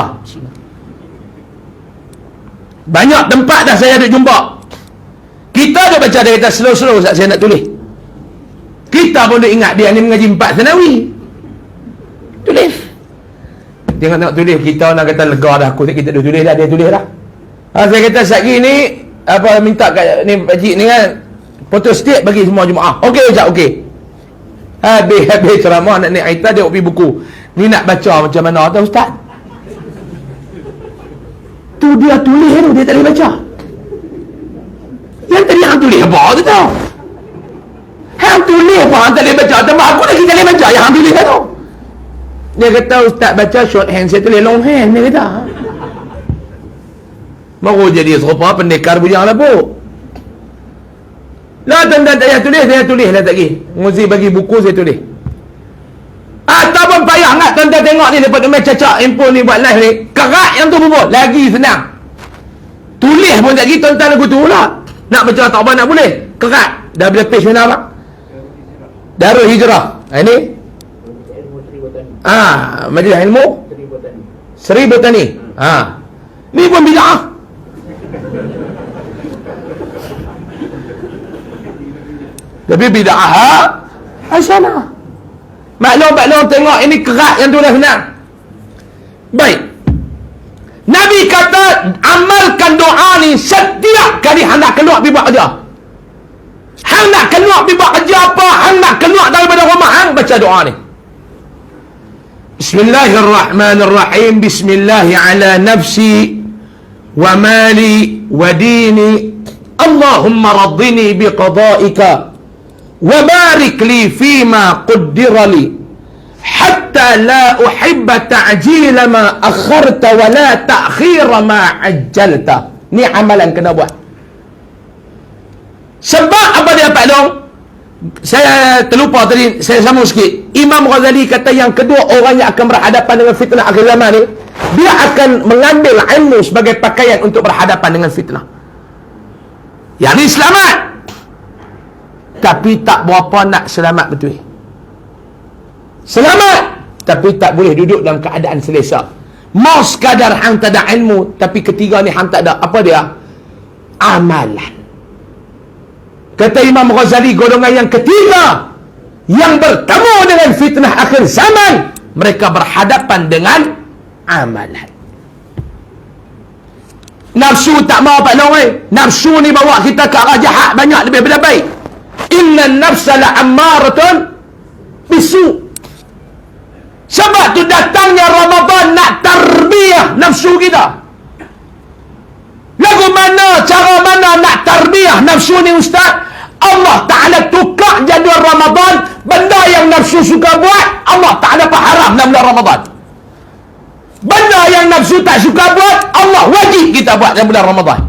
Banyak tempat dah saya duk jumpa, kita duk baca, dia kata slow-slow saya nak tulis. Kita pun duk ingat dia ni mengaji 4 Senawi. Tulis. Tengok tulis, kita nak kata lega dah, aku kita duk tulis dah, dia tulis dah. Saya kata satgi ni apa, minta kat ni pakcik ni kan, foto state bagi semua jemaah. Okey Ustaz, okey. Habis ceramah nak naik Aita, dia pergi buku. Ni nak baca macam mana tahu Ustaz? Tu dia tulis tu, dia tak boleh baca. Yang tadi hang tulis apa tu tahu? Hang tulis apa hang tak boleh baca? Tambah aku lagi tak boleh baca yang hang tulis tu. Dia kata Ustaz baca short hand, saya tulis long hand, dia kata. Baru jadi serupa pendekar bujang lapuk. Lah tuan-tuan tak payah tulis, saya tulis lah tak lagi. Muzi bagi buku, saya tulis. Ataupun payah nak tuan-tuan tengok ni, lepas tu main cacak handphone ni buat live ni, kerak yang tu pun lagi senang. Tulis pun tak lagi, tuan-tuan lagu tu pula. Nak baca tak apa nak boleh. Kerak. Dah bila page mana pak? Darul Hijrah. Ini Majlis Ilmu Seri Botani. Ni pun bid'ah. Tapi bid'ah hasanah. Maklum tengok ini kerat yang tulis senang. Baik. Nabi kata amalkan doa ni setiap kali hang nak keluar pergi buat kerja. Hang nak keluar pergi buat kerja apa, hang nak keluar daripada rumah hang, baca doa ni. Bismillahirrahmanirrahim. Bismillah ala nafsi wa mali wa dini. Allahumma raddini biqada'ika wa barik li fima qaddara li hatta la uhibba ta'jila ma akharta wa la ta'khira ma ajjalta. Ni amalan kena buat. Sebab apa dia Pak Long? Saya terlupa tadi, saya sambung sikit. Imam Ghazali kata yang kedua orang yang akan berhadapan dengan fitnah akhir zaman ni, dia akan mengambil ilmu sebagai pakaian untuk berhadapan dengan fitnah. Yang ni selamat, tapi tak berapa nak selamat betul. Selamat, tapi tak boleh duduk dalam keadaan selesa. Mau sekadar hang tak ada ilmu, tapi ketiga ni hang tak ada apa dia? Amalan. Kata Imam Ghazali, golongan yang ketiga yang bertemu dengan fitnah akhir zaman, mereka berhadapan dengan amalan. Nafsu tak mau Pak Long. Nafsu ni bawa kita ke arah jahat banyak lebih daripada baik. Inna nafsa la'ammaratun bisu. Sebab tu datangnya Ramadan nak tarbiyah nafsu kita. Lagu mana, cara mana nak tarbiyah nafsu ni Ustaz? Allah Ta'ala tukar jadual Ramadan. Benda yang nafsu suka buat, Allah Ta'ala haram dalam bulan Ramadan. Benda yang nafsu tak suka buat, Allah wajib kita buat dalam bulan Ramadan.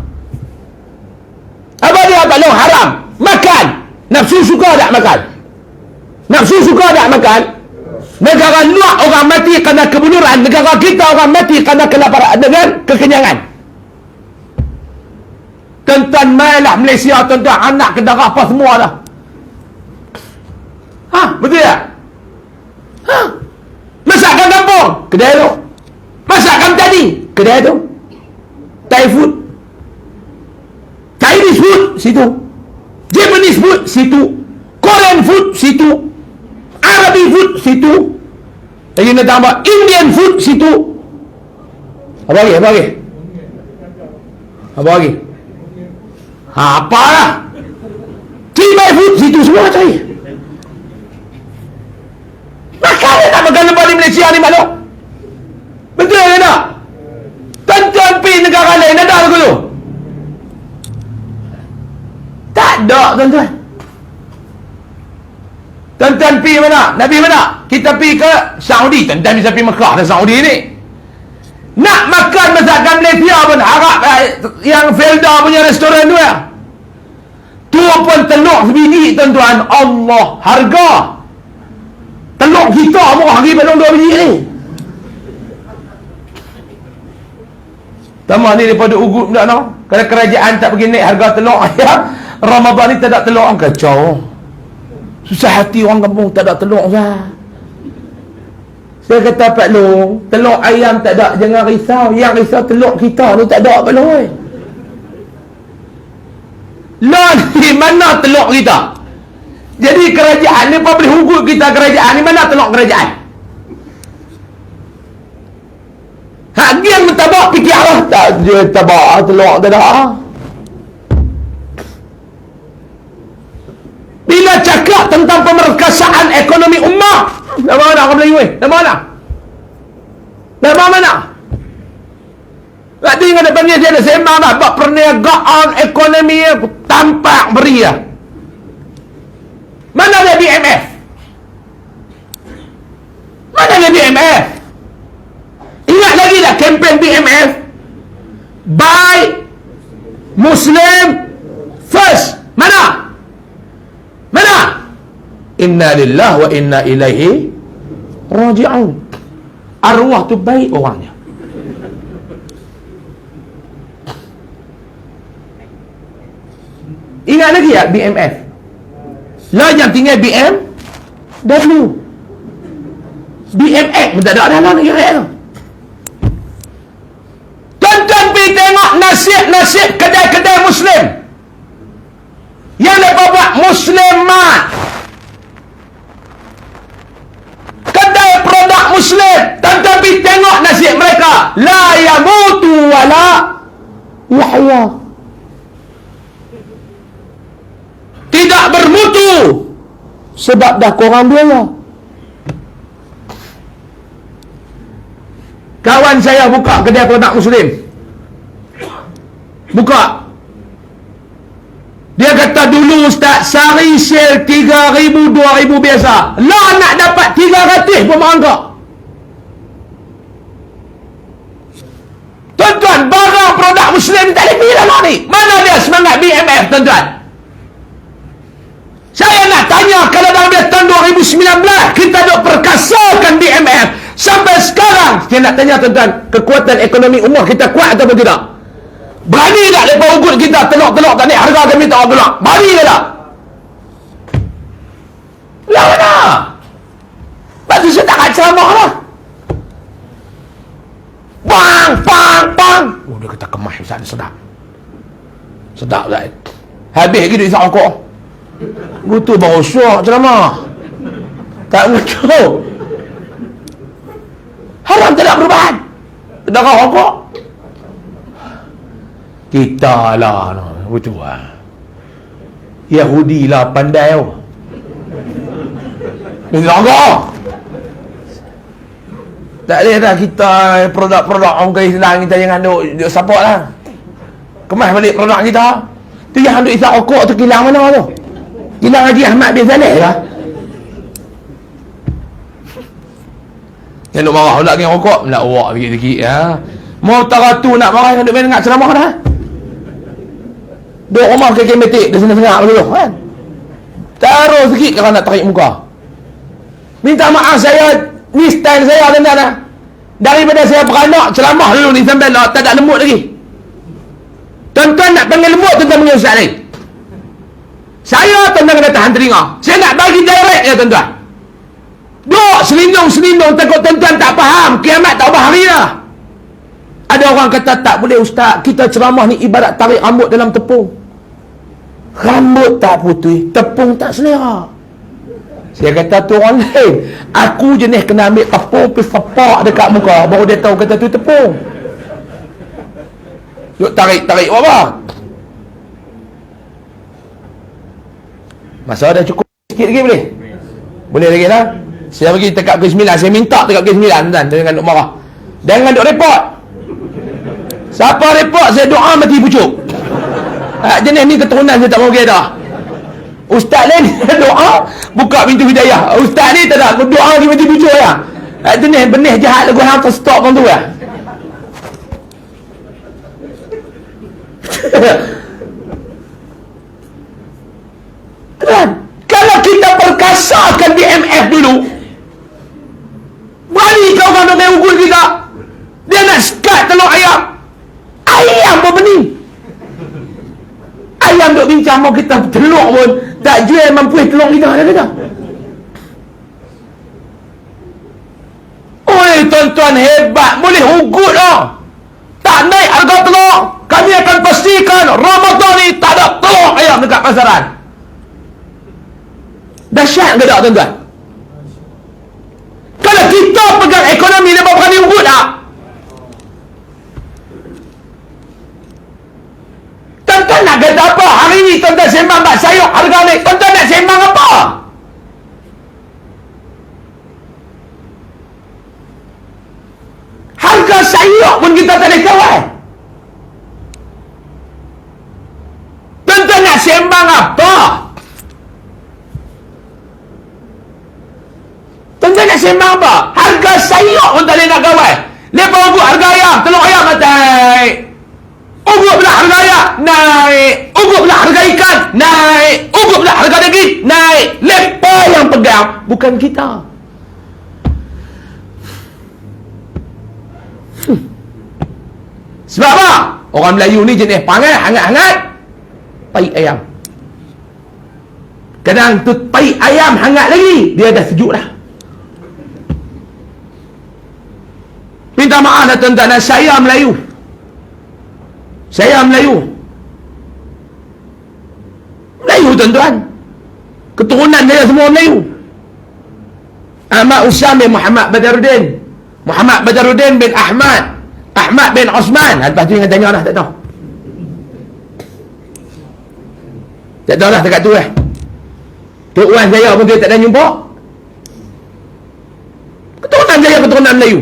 Apa dia Pak Long? Haram. Makan. Nafsu suka tak makan? Nafsu suka tak makan? Negara luar orang mati kerana kebunuran, negara kita orang mati kerana kelaparan dengan kekenyangan. Tuan-tuan mainlah Malaysia, tuan-tuan, anak kedara apa semua dah. Betul tak? Masakan kampung, kedai tu. Masakan tadi, kedai tu. Thai food, Chinese food, situ. Japanese food, situ. Korean food, situ. Arabic food, situ. Lagi nak tambah Indian food, situ. Apa lagi? Apa lagi? Apa lagi? Apalah? Thai food, situ semua cari. Makan tak makan lepas di Malaysia ni maklum. Betul ke tak? Tuan-tuan pergi negara lain ada lagu tu? Tak ada tuan-tuan. Tuan-tuan pergi mana? Nabi mana? Kita pergi ke Saudi. Tuan-tuan bisa pergi Mekah dan Saudi ni. Nak makan masakan Malaysia pun harap yang Felda punya restoran tu ya. Tu pun telur sebiji tuan-tuan. Allah, harga telur kita murah lagi belum 2 biji ni. Tambah ni daripada ugut tak no? Kalau kerajaan tak pergi naik harga telur ya. Ramadan ni tak ada telur, kacau. Susah hati orang kampung tak ada telur sah. Saya kata Pak Long, telur ayam tak ada, jangan risau. Yang risau telur kita ni tak ada Pak Long. Lah ni mana telur kita? Jadi kerajaan ni apa boleh hugut kita kerajaan ni? Mana telur kerajaan? Hak dia yang mentabak fikirlah. Tak dia tabak telur tak ada. Bila cakap tentang pemerkasaan ekonomi ummah, nama mana orang Melayu ni? Nama mana? Nama mana? Tak tinggal depan dia ada sembang dah. Bak perniagaan ekonomi tampak beria. Mana ada BMF? Mana ada BMF? Ingat lagi lah kempen BMF. Buy Muslim First. Mana? Mana? Inna lillahi wa inna ilaihi raji'un. Arwah tu baik orangnya. Ingat lagi ya BMF. Lah yang tinggal BMW. BMX pun tak ada dalam negara tu. Tuan-tuan pergi tengok nasib-nasib kedai-kedai Muslim yang mereka buat muslimat. Kedai produk muslim, tetapi tengok nasib mereka, la yamutu wala yahya. Tidak bermutu sebab dah korang biaya. Kawan saya buka kedai produk muslim, buka. Dia kata, dulu Ustaz, sehari sel 3,000, 2,000 biasa. Lah nak dapat 300 pun merangkak. Tuan-tuan, barang produk muslim tak boleh pilih lah ni. Mana dia semangat BMF, tuan-tuan? Saya nak tanya, kalau dalam dia tahun 2019 kita duk perkasakan BMF sampai sekarang, saya nak tanya tuan-tuan, kekuatan ekonomi umur kita kuat atau tidak? Berani tak lepas ugut kita telok-telok tak naik harga kami tak gelap? Berani ke tak? Lah mana? Lepas tu saya tak nak ceramah lah. Bang, bang, bang. Oh, dia kata kemah Ustaz, dia sedap. Sedap Ustaz. Habis lagi duit isap rokok. Betul baru syok ceramah. Tak betul. Haram tak nak perubahan. Darah rokok. Kita lah, betul lah. Yahudi lah pandai tau. Dia rokok. Tak boleh dah kita produk-produk orang kaya Islam kita jangan duk support lah. Kemas balik produk kita. Tu yang duk isap rokok tu kilang mana tu? Kilang Haji Ahmad bin Saleh lah. Yang duk marah pula dengan rokok, nak uak sikit-sikit ya. Mau taratu nak marah yang duk main dengan ceramah dah. Duk rumah kekek-metik dia senang-senang dulu kan. Taruh sikit kalau nak tarik muka. Minta maaf saya, ni style saya tuan-tuan lah. Daripada saya beranak ceramah dulu ni sampai lah, tak ada lembut lagi. Tuan-tuan nak panggil lembut, tuan-tuan panggil ustaz lain. Saya tuan-tuan kena tahan telinga. Saya nak bagi direct ya tuan-tuan. Duk selindung-selindung takut tuan-tuan tak faham. Kiamat tak bahari lah. Ada orang kata tak boleh ustaz, kita ceramah ni ibarat tarik rambut dalam tepung. Rambut tak putih, tepung tak selera. Saya kata tu orang lain. Aku jenis kena ambil tepung pergi sepak dekat muka, baru dia tahu kata tu tepung. Duk tarik-tarik apa? Masa dah cukup sikit lagi boleh? Boleh lagi lah. Saya bagi dekat ke 9. Saya minta dekat ke 9 tuan. Jangan duk marah. Jangan duk report. Siapa report saya doa mati pucuk. Jenis ni keturunan saya tak mau pergi dah. Ustaz lain doa buka pintu hidayah. Ustaz ni tak ada doa lagi mati pucuk ya. Jenis benih jahat lagu hang stop kan tu ya. Tuan, kalau kita perkasakan BMF dulu, berani kau kan nak ugut kita. Dia nak sekat telur ayam. Ayam pun bening. Ayam duk bincang mau kita telur pun tak jual mampu telur kita ada kata. Oi tuan-tuan hebat, boleh ugut dah. Tak naik harga telur, kami akan pastikan Ramadan ni tak ada telur ayam dekat pasaran. Dahsyat ke tak tuan-tuan? Kalau kita pegang ekonomi, dia berani ugut tak? Tuan-tuan nak kata apa? Hari ni tuan-tuan sembang bak sayur harga naik. Tuan-tuan nak sembang apa? Harga sayur pun kita tak boleh kawal. Tuan-tuan nak sembang apa? Tuan-tuan nak sembang apa? Harga sayur pun tak boleh nak kawal. Lepas ugut harga ayam, telur ayam naik. Ugut pula harga ayam, naik. Ugut pula harga ikan, naik. Ugut pula harga daging, naik. Lepas yang pegang, bukan kita. Sebab apa? Orang Melayu ni jenis pangai, hangat-hangat, pahit ayam. Kadang tu pahit ayam hangat lagi, dia dah sejuk dah. Minta maaf dah tuan-tuan, saya Melayu. Saya Melayu. Melayu tuan-tuan. Keturunan dia semua Melayu. Ahmad Usam bin Muhammad Badaruddin, Muhammad Badaruddin bin Ahmad, Ahmad bin Osman. Lepas tu yang tanya lah, tak tahu. Tak tahu lah dekat tu Tok Wan saya pun dia tak ada jumpa. Keturunan saya keturunan Melayu.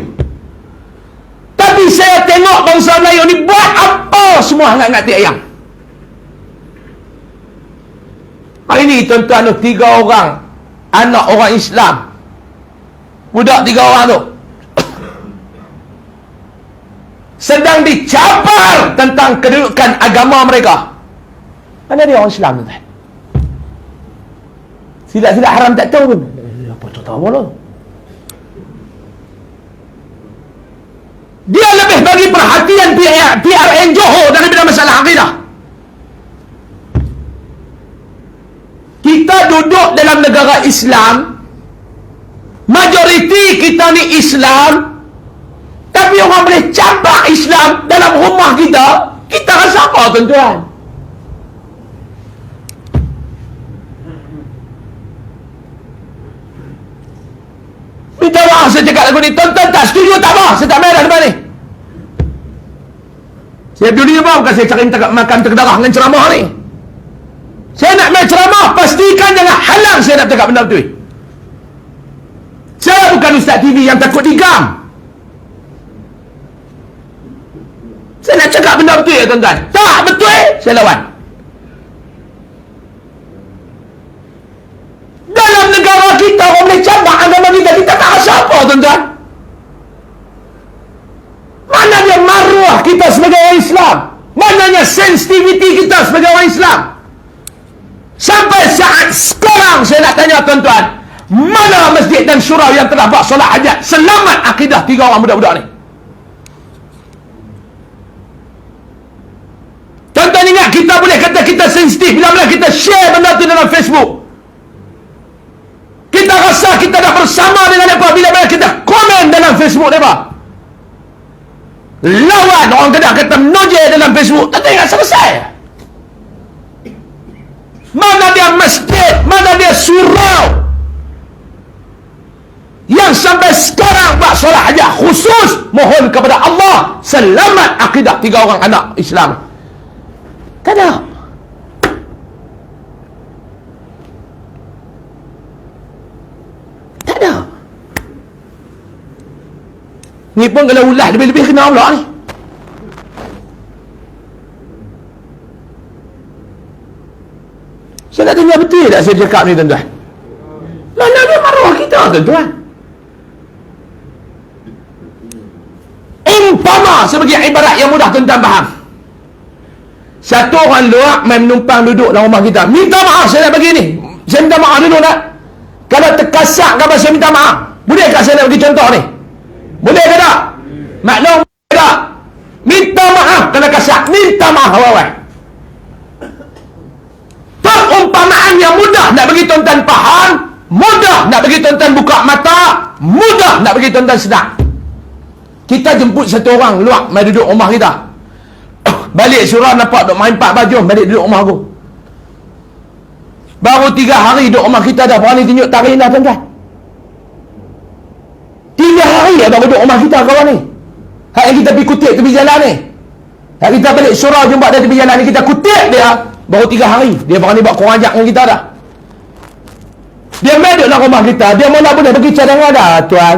Tapi saya tengok bangsa Melayu ni buat apa semua hangat-hangat tiap ayam. Hari ni tuan-tuan tu 3 orang anak orang Islam, budak 3 orang tu sedang dicabar tentang kedudukan agama mereka. Mana dia orang Islam tu? Silap-silap haram tak tahu pun. Apa tu tahu lah. Dia lebih bagi perhatian PRN Johor daripada masalah akidah. Kita duduk dalam negara Islam, majoriti kita ni Islam, tapi orang boleh cabar Islam dalam rumah kita. Kita rasa apa tuan-tuan? Minta maaf saya cakap lagu ni. Tuan-tuan tak setuju tak apa. Saya tak marah depan ni. Saya beli apa? Bukan saya cari makan terkedarah dengan ceramah ni. Saya nak main ceramah, pastikan jangan halang saya nak cakap benda betul. Saya bukan Ustaz TV yang takut digam. Saya nak cakap benda betul ya tuan-tuan. Tak betul, saya lawan. Dalam negara kita orang boleh cabar agama kita. Kita tak rasa apa tuan-tuan. Mana dia maruah kita sebagai orang Islam? Mananya sensitivity kita sebagai orang Islam? Sampai saat sekarang saya nak tanya tuan-tuan, mana masjid dan surau yang telah buat solat hajat selamat akidah 3 orang budak-budak ni? Tuan-tuan ingat kita boleh kata kita sensitif bila-bila kita share benda tu dalam Facebook. Kita rasa kita dah bersama dengan mereka bila-bila kita komen dalam Facebook mereka. Lawan orang kata menojek dalam Facebook. Tak ingat selesai. Mana dia masjid, mana dia surau yang sampai sekarang buat solat hajat khusus mohon kepada Allah selamat akidah 3 orang anak Islam. Tak ada. Tak ada. Ni pun kalau ulah lebih-lebih kena pula ni. Saya nak tanya betul tak saya cakap ni tuan-tuan? Mana dia maruah kita tuan-tuan? Umpama sebagai ibarat yang mudah tuan-tuan faham. Satu orang luar main menumpang duduk dalam rumah kita. Minta maaf saya nak bagi ni. Saya minta maaf dulu nak. Kalau terkasak ke saya minta maaf. Boleh tak saya nak bagi contoh ni? Boleh ke tak? Maklum tak? Minta maaf kalau kasak. Minta maaf awal-awal. Perumpamaan yang mudah nak bagi tuan-tuan faham, mudah nak bagi tuan-tuan buka mata, mudah nak bagi tuan-tuan sedar. Kita jemput satu orang luar mai duduk rumah kita. Balik surau nampak duk main 4 baju, balik duduk rumah aku. Baru 3 hari duduk rumah kita dah berani tunjuk tarik dah tuan-tuan. 3 hari dah baru duduk rumah kita kawan ni. Hak yang kita pergi kutip tepi jalan ni. Hak kita balik surau jumpa dia tepi jalan ni, kita kutip dia. Baru 3 hari dia berani buat korang ajak dengan kita dah. Dia main duduk dalam rumah kita. Dia mula boleh bagi cadangan dah. Tuan,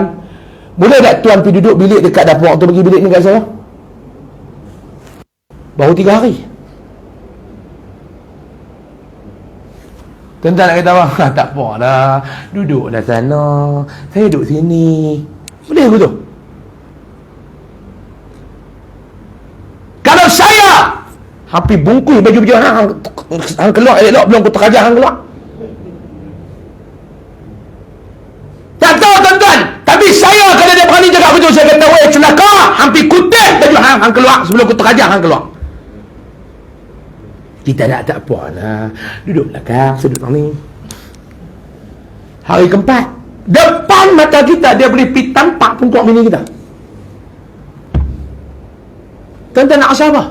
boleh tak tuan pergi duduk bilik dekat dapur waktu pergi bilik ni kat saya? Baru 3 hari. Tuan-tuan nak kata apa? Tak apa lah, duduklah sana, saya duduk sini. Boleh ke tu? Kalau saya hampir bungkus baju-baju hang keluar elok belum aku terkajar hang keluar. Tak tahu tuan-tuan, tapi saya kalau dia berani cakap betul, saya kata weh celaka, hampir kutip baju hang keluar sebelum aku terkajar hang keluar. Kita tak apa lah, duduk belakang, saya duduk ni. Hari keempat, depan mata kita dia boleh pergi tampak pungkuk mini kita. Tuan-tuan nak rasa apa?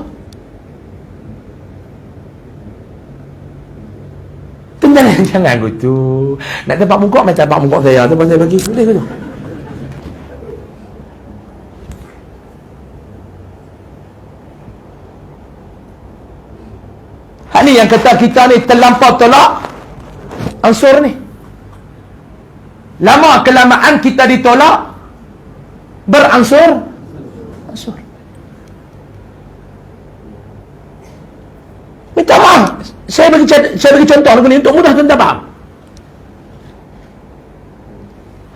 Tuan-tuan, jangan gitu. Nak tempat muka macam tempat muka saya. Tempat saya bagi. Boleh gitu. Hak ni yang kata kita ni terlampau tolak Ansur ni. Lama kelamaan kita ditolak beransur Ansur. Minta maaf. Saya bagi contoh lagu ni untuk mudah tuan-tuan faham.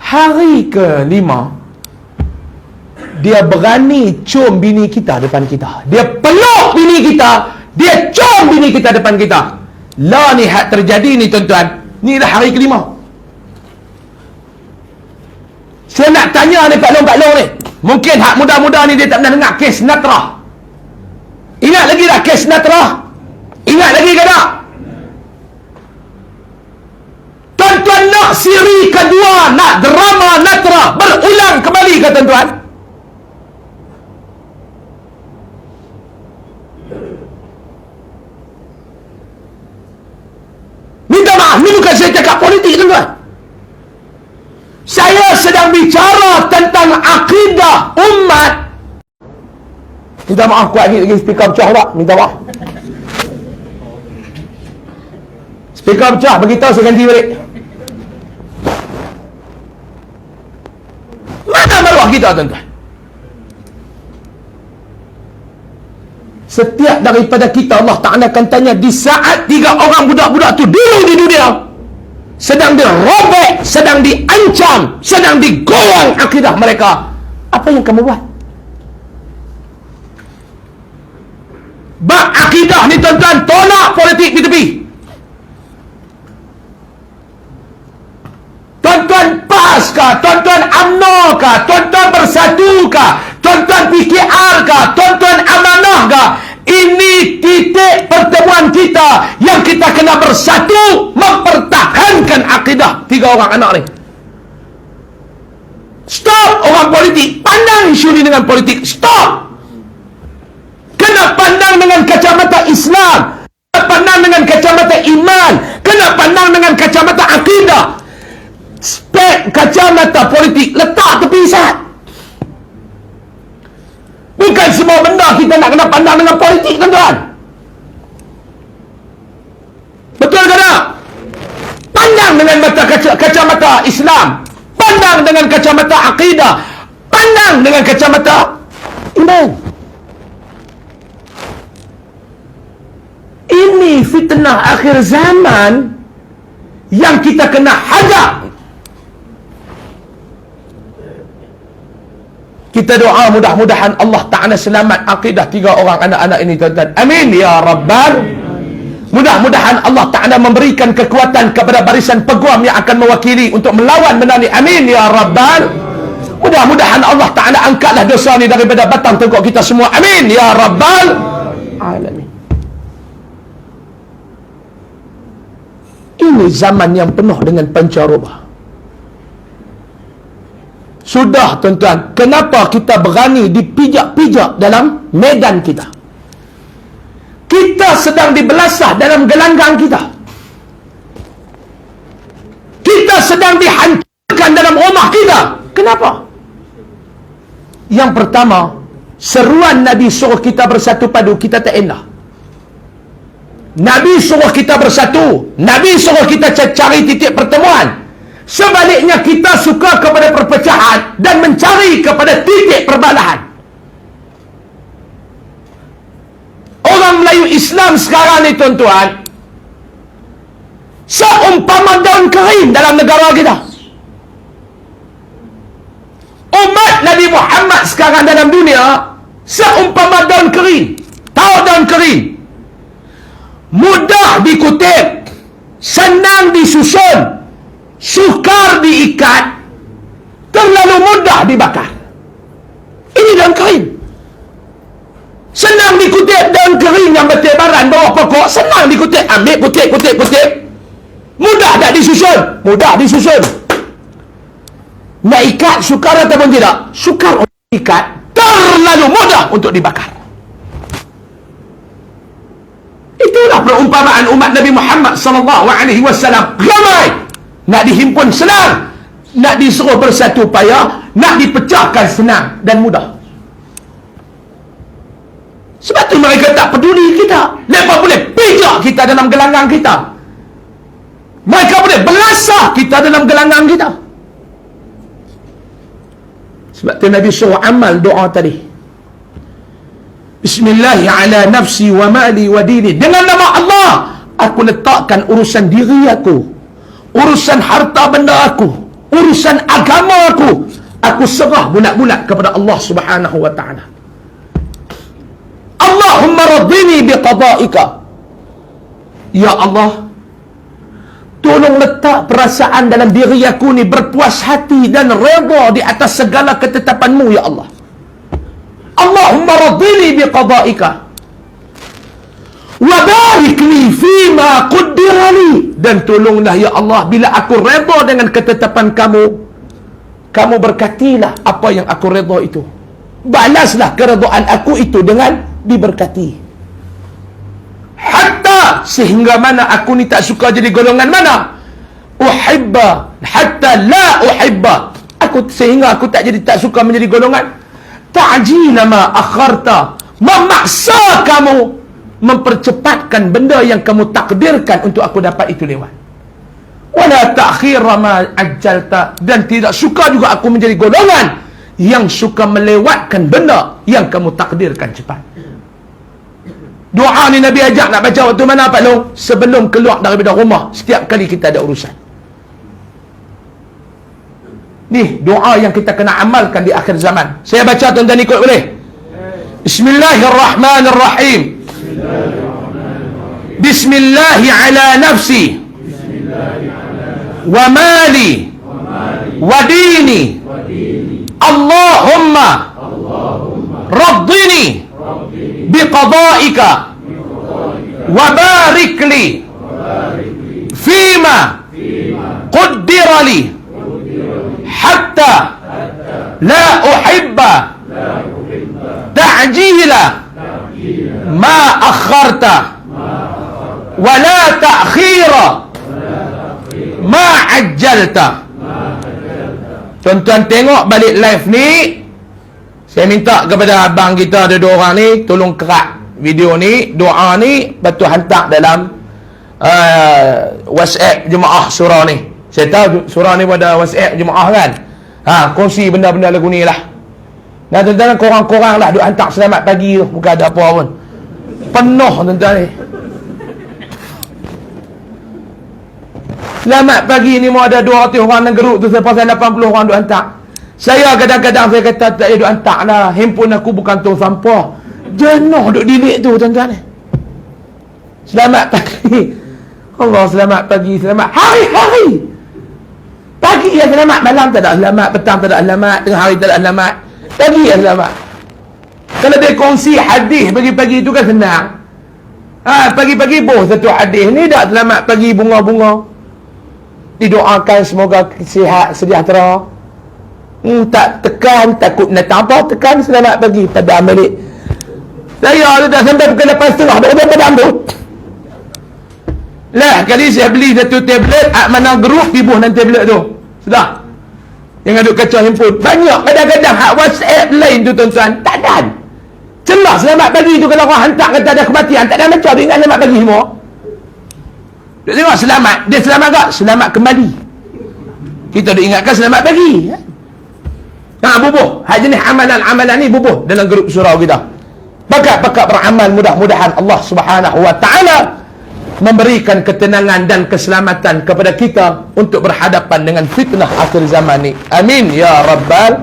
Hari ke-5 dia berani cium bini kita depan kita. Dia peluk bini kita, dia cium bini kita depan kita. La ni hak terjadi ni tuan-tuan. Ni dah hari ke-5. Saya nak tanya ni Pak Long ni. Mungkin hak muda-muda ni dia tak pernah dengar kes Natrah. Ingat lagi dah kes Natrah? Ingat lagi ke tak? Tuan-tuan nak siri kedua, nak drama Natrah berulang kembali ke tuan-tuan? Minta maaf, ni bukan saya cakap politik tuan-tuan. Saya sedang bicara tentang akidah umat. Minta maaf, kuat lagi speaker pecah tak? Minta maaf. Speaker pecah, beritahu saya ganti balik. Mana maruah kita tuan-tuan? Setiap daripada kita Allah Ta'ala akan tanya di saat 3 orang budak-budak tu dulu di dunia sedang dirobek, sedang diancam, sedang digoyang akidah mereka. Apa yang kamu buat? Bab akidah ni tuan-tuan, tolak politik di tepi. Tuan-tuan PAS kah? Tuan-tuan UMNO kah? Tuan-tuan Bersatu kah? Tuan-tuan PKR kah? Tuan-tuan Amanah kah? Ini titik pertemuan kita yang kita kena bersatu mempertahankan akidah 3 orang anak ni. Stop orang politik. Pandang isu ni dengan politik. Stop. Kena pandang dengan kacamata Islam. Kena pandang dengan kacamata iman. Kena pandang dengan kacamata akidah. Spek kacamata politik letak tepi sat. Bukan semua benda kita nak kena pandang dengan politik tuan-tuan. Betul ke tak? Pandang dengan mata kacamata Islam. Pandang dengan kacamata akidah. Pandang dengan kacamata iman. Ini fitnah akhir zaman yang kita kena hadap. Kita doa mudah-mudahan Allah Ta'ala selamat akidah 3 orang anak-anak ini tuan-tuan. Amin ya Rabbal. Mudah-mudahan Allah Ta'ala memberikan kekuatan kepada barisan peguam yang akan mewakili untuk melawan benda ni. Amin ya Rabbal. Mudah-mudahan Allah Ta'ala angkatlah dosa ni daripada batang tengkok kita semua. Amin ya Rabbal Alamin. Ini zaman yang penuh dengan pancaroba. Sudah tuan-tuan, kenapa kita berani dipijak-pijak dalam medan kita? Kita sedang dibelasah dalam gelanggang kita. Kita sedang dihancurkan dalam rumah kita. Kenapa? Yang pertama, seruan Nabi suruh kita bersatu padu, kita tak enak. Nabi suruh kita bersatu. Nabi suruh kita cari titik pertemuan. Sebaliknya kita suka kepada perpecahan dan mencari kepada titik perbalahan. Orang Melayu Islam sekarang ni tuan-tuan, seumpama daun kering dalam negara kita. Umat Nabi Muhammad sekarang dalam dunia seumpama daun kering. Tahu daun kering? Mudah dikutip, senang disusun, sukar diikat, terlalu mudah dibakar. Ini daun kering. Senang dikutip daun kering yang bertebaran bawah pokok. Senang dikutip, ambil, kutip. Mudah tak disusun? Mudah disusun. Nak ikat sukar ataupun tidak? Sukar untuk ikat, terlalu mudah untuk dibakar. Itu Itulah perumpamaan umat Nabi Muhammad sallallahu alaihi wasallam. Ramai nak dihimpun senang, nak disuruh bersatu payah, nak dipecahkan senang dan mudah. Sebab tu mereka tak peduli kita. Mereka boleh pijak kita dalam gelanggang kita. Mereka boleh belasah kita dalam gelanggang kita. Sebab tu Nabi suruh amal doa tadi. Bismillahi ala nafsi wa mali wa dini. Dengan nama Allah, aku letakkan urusan diri aku, urusan harta benda aku, urusan agama aku serah bulat-bulat kepada Allah Subhanahu wa ta'ala. Allahumma radini biqada'ika. Ya Allah, tolong letak perasaan dalam diri aku ni berpuas hati dan redha di atas segala ketetapan-Mu, ya Allah. Allahumma radini biqada'ika wa barik li fima qaddara li. Dan tolonglah ya Allah, bila aku redha dengan ketetapan kamu, kamu berkatilah apa yang aku redha itu. Balaslah keredaan aku itu dengan diberkati. Hatta sehingga mana aku ni tak suka jadi golongan mana? Uhibba hatta la uhibba. Sehingga aku tak suka menjadi golongan ta'jila ma akharta, memaksa kamu mempercepatkan benda yang kamu takdirkan untuk aku dapat itu lewat. Wala ta'khira ma ajjalta, dan tidak suka juga aku menjadi golongan yang suka melewatkan benda yang kamu takdirkan cepat. Doa ni Nabi ajak nak baca waktu mana Pak Long? Sebelum keluar daripada rumah, setiap kali kita ada urusan. Ni doa yang kita kena amalkan di akhir zaman. Saya baca, tuan-tuan ikut boleh? Bismillahirrahmanirrahim. Bismillahi ala nafsi wa mali wa dini. Allahumma raddini biqada'ika wa barik li fima qaddara li hatta la uhibba ta'jila ma akharta wa la ta'khira ma ajjalta. Tuan-tuan tengok balik live ni, saya minta kepada abang kita ada dua orang ni, tolong kerak video ni, doa ni, lepas tu hantar dalam WhatsApp jemaah surah ni. Saya tahu surah ni pada WhatsApp jemaah kan. Kongsi benda-benda lagu ni lah. Dan tuan-tuan, korang-korang lah duk hantar selamat pagi tu, bukan ada apa pun. Penuh tuan-tuan ni. Selamat pagi ni mau ada 200 orang dalam geruk tu, pasal 80 orang duk hantar. Saya kadang-kadang saya kata tak payah duk hantar lah, handphone aku bukan tong sampah. Jenuh duk delete tu tuan-tuan ni. Selamat pagi. Allah, selamat pagi, selamat hari-hari. Pagi ya selamat, malam tak ada selamat, petang tak ada selamat, tengah hari tak ada selamat, pagi ya selamat. Kalau dia kongsi hadis pagi-pagi tu kan senang. Pagi-pagi boh satu hadis ni dah selamat pagi bunga-bunga. Didoakan semoga sihat sejahtera. Tak tekan, takut nak apa, tekan selamat pagi, padam balik. Saya dah sampai pukul 8.30 dah padam tu. Lah kali saya beli satu tablet, mana grup tibuh dalam tablet tu. Sudah. Yang aduk kacau handphone. Banyak kadang-kadang hak WhatsApp lain tu tuan-tuan, tak ada. Celah selamat pagi tu kalau orang hantar kata ada kematian, tak ada macam dia ingat selamat pagi semua. Dia tengok selamat, dia selamat tak? Selamat kembali. Kita dah ingatkan selamat pagi. Bubuh. Hak jenis amalan-amalan ni bubuh dalam grup surau kita. Pakat-pakat beramal, mudah-mudahan Allah Subhanahu wa ta'ala memberikan ketenangan dan keselamatan kepada kita untuk berhadapan dengan fitnah akhir zaman ni. Amin ya rabbal.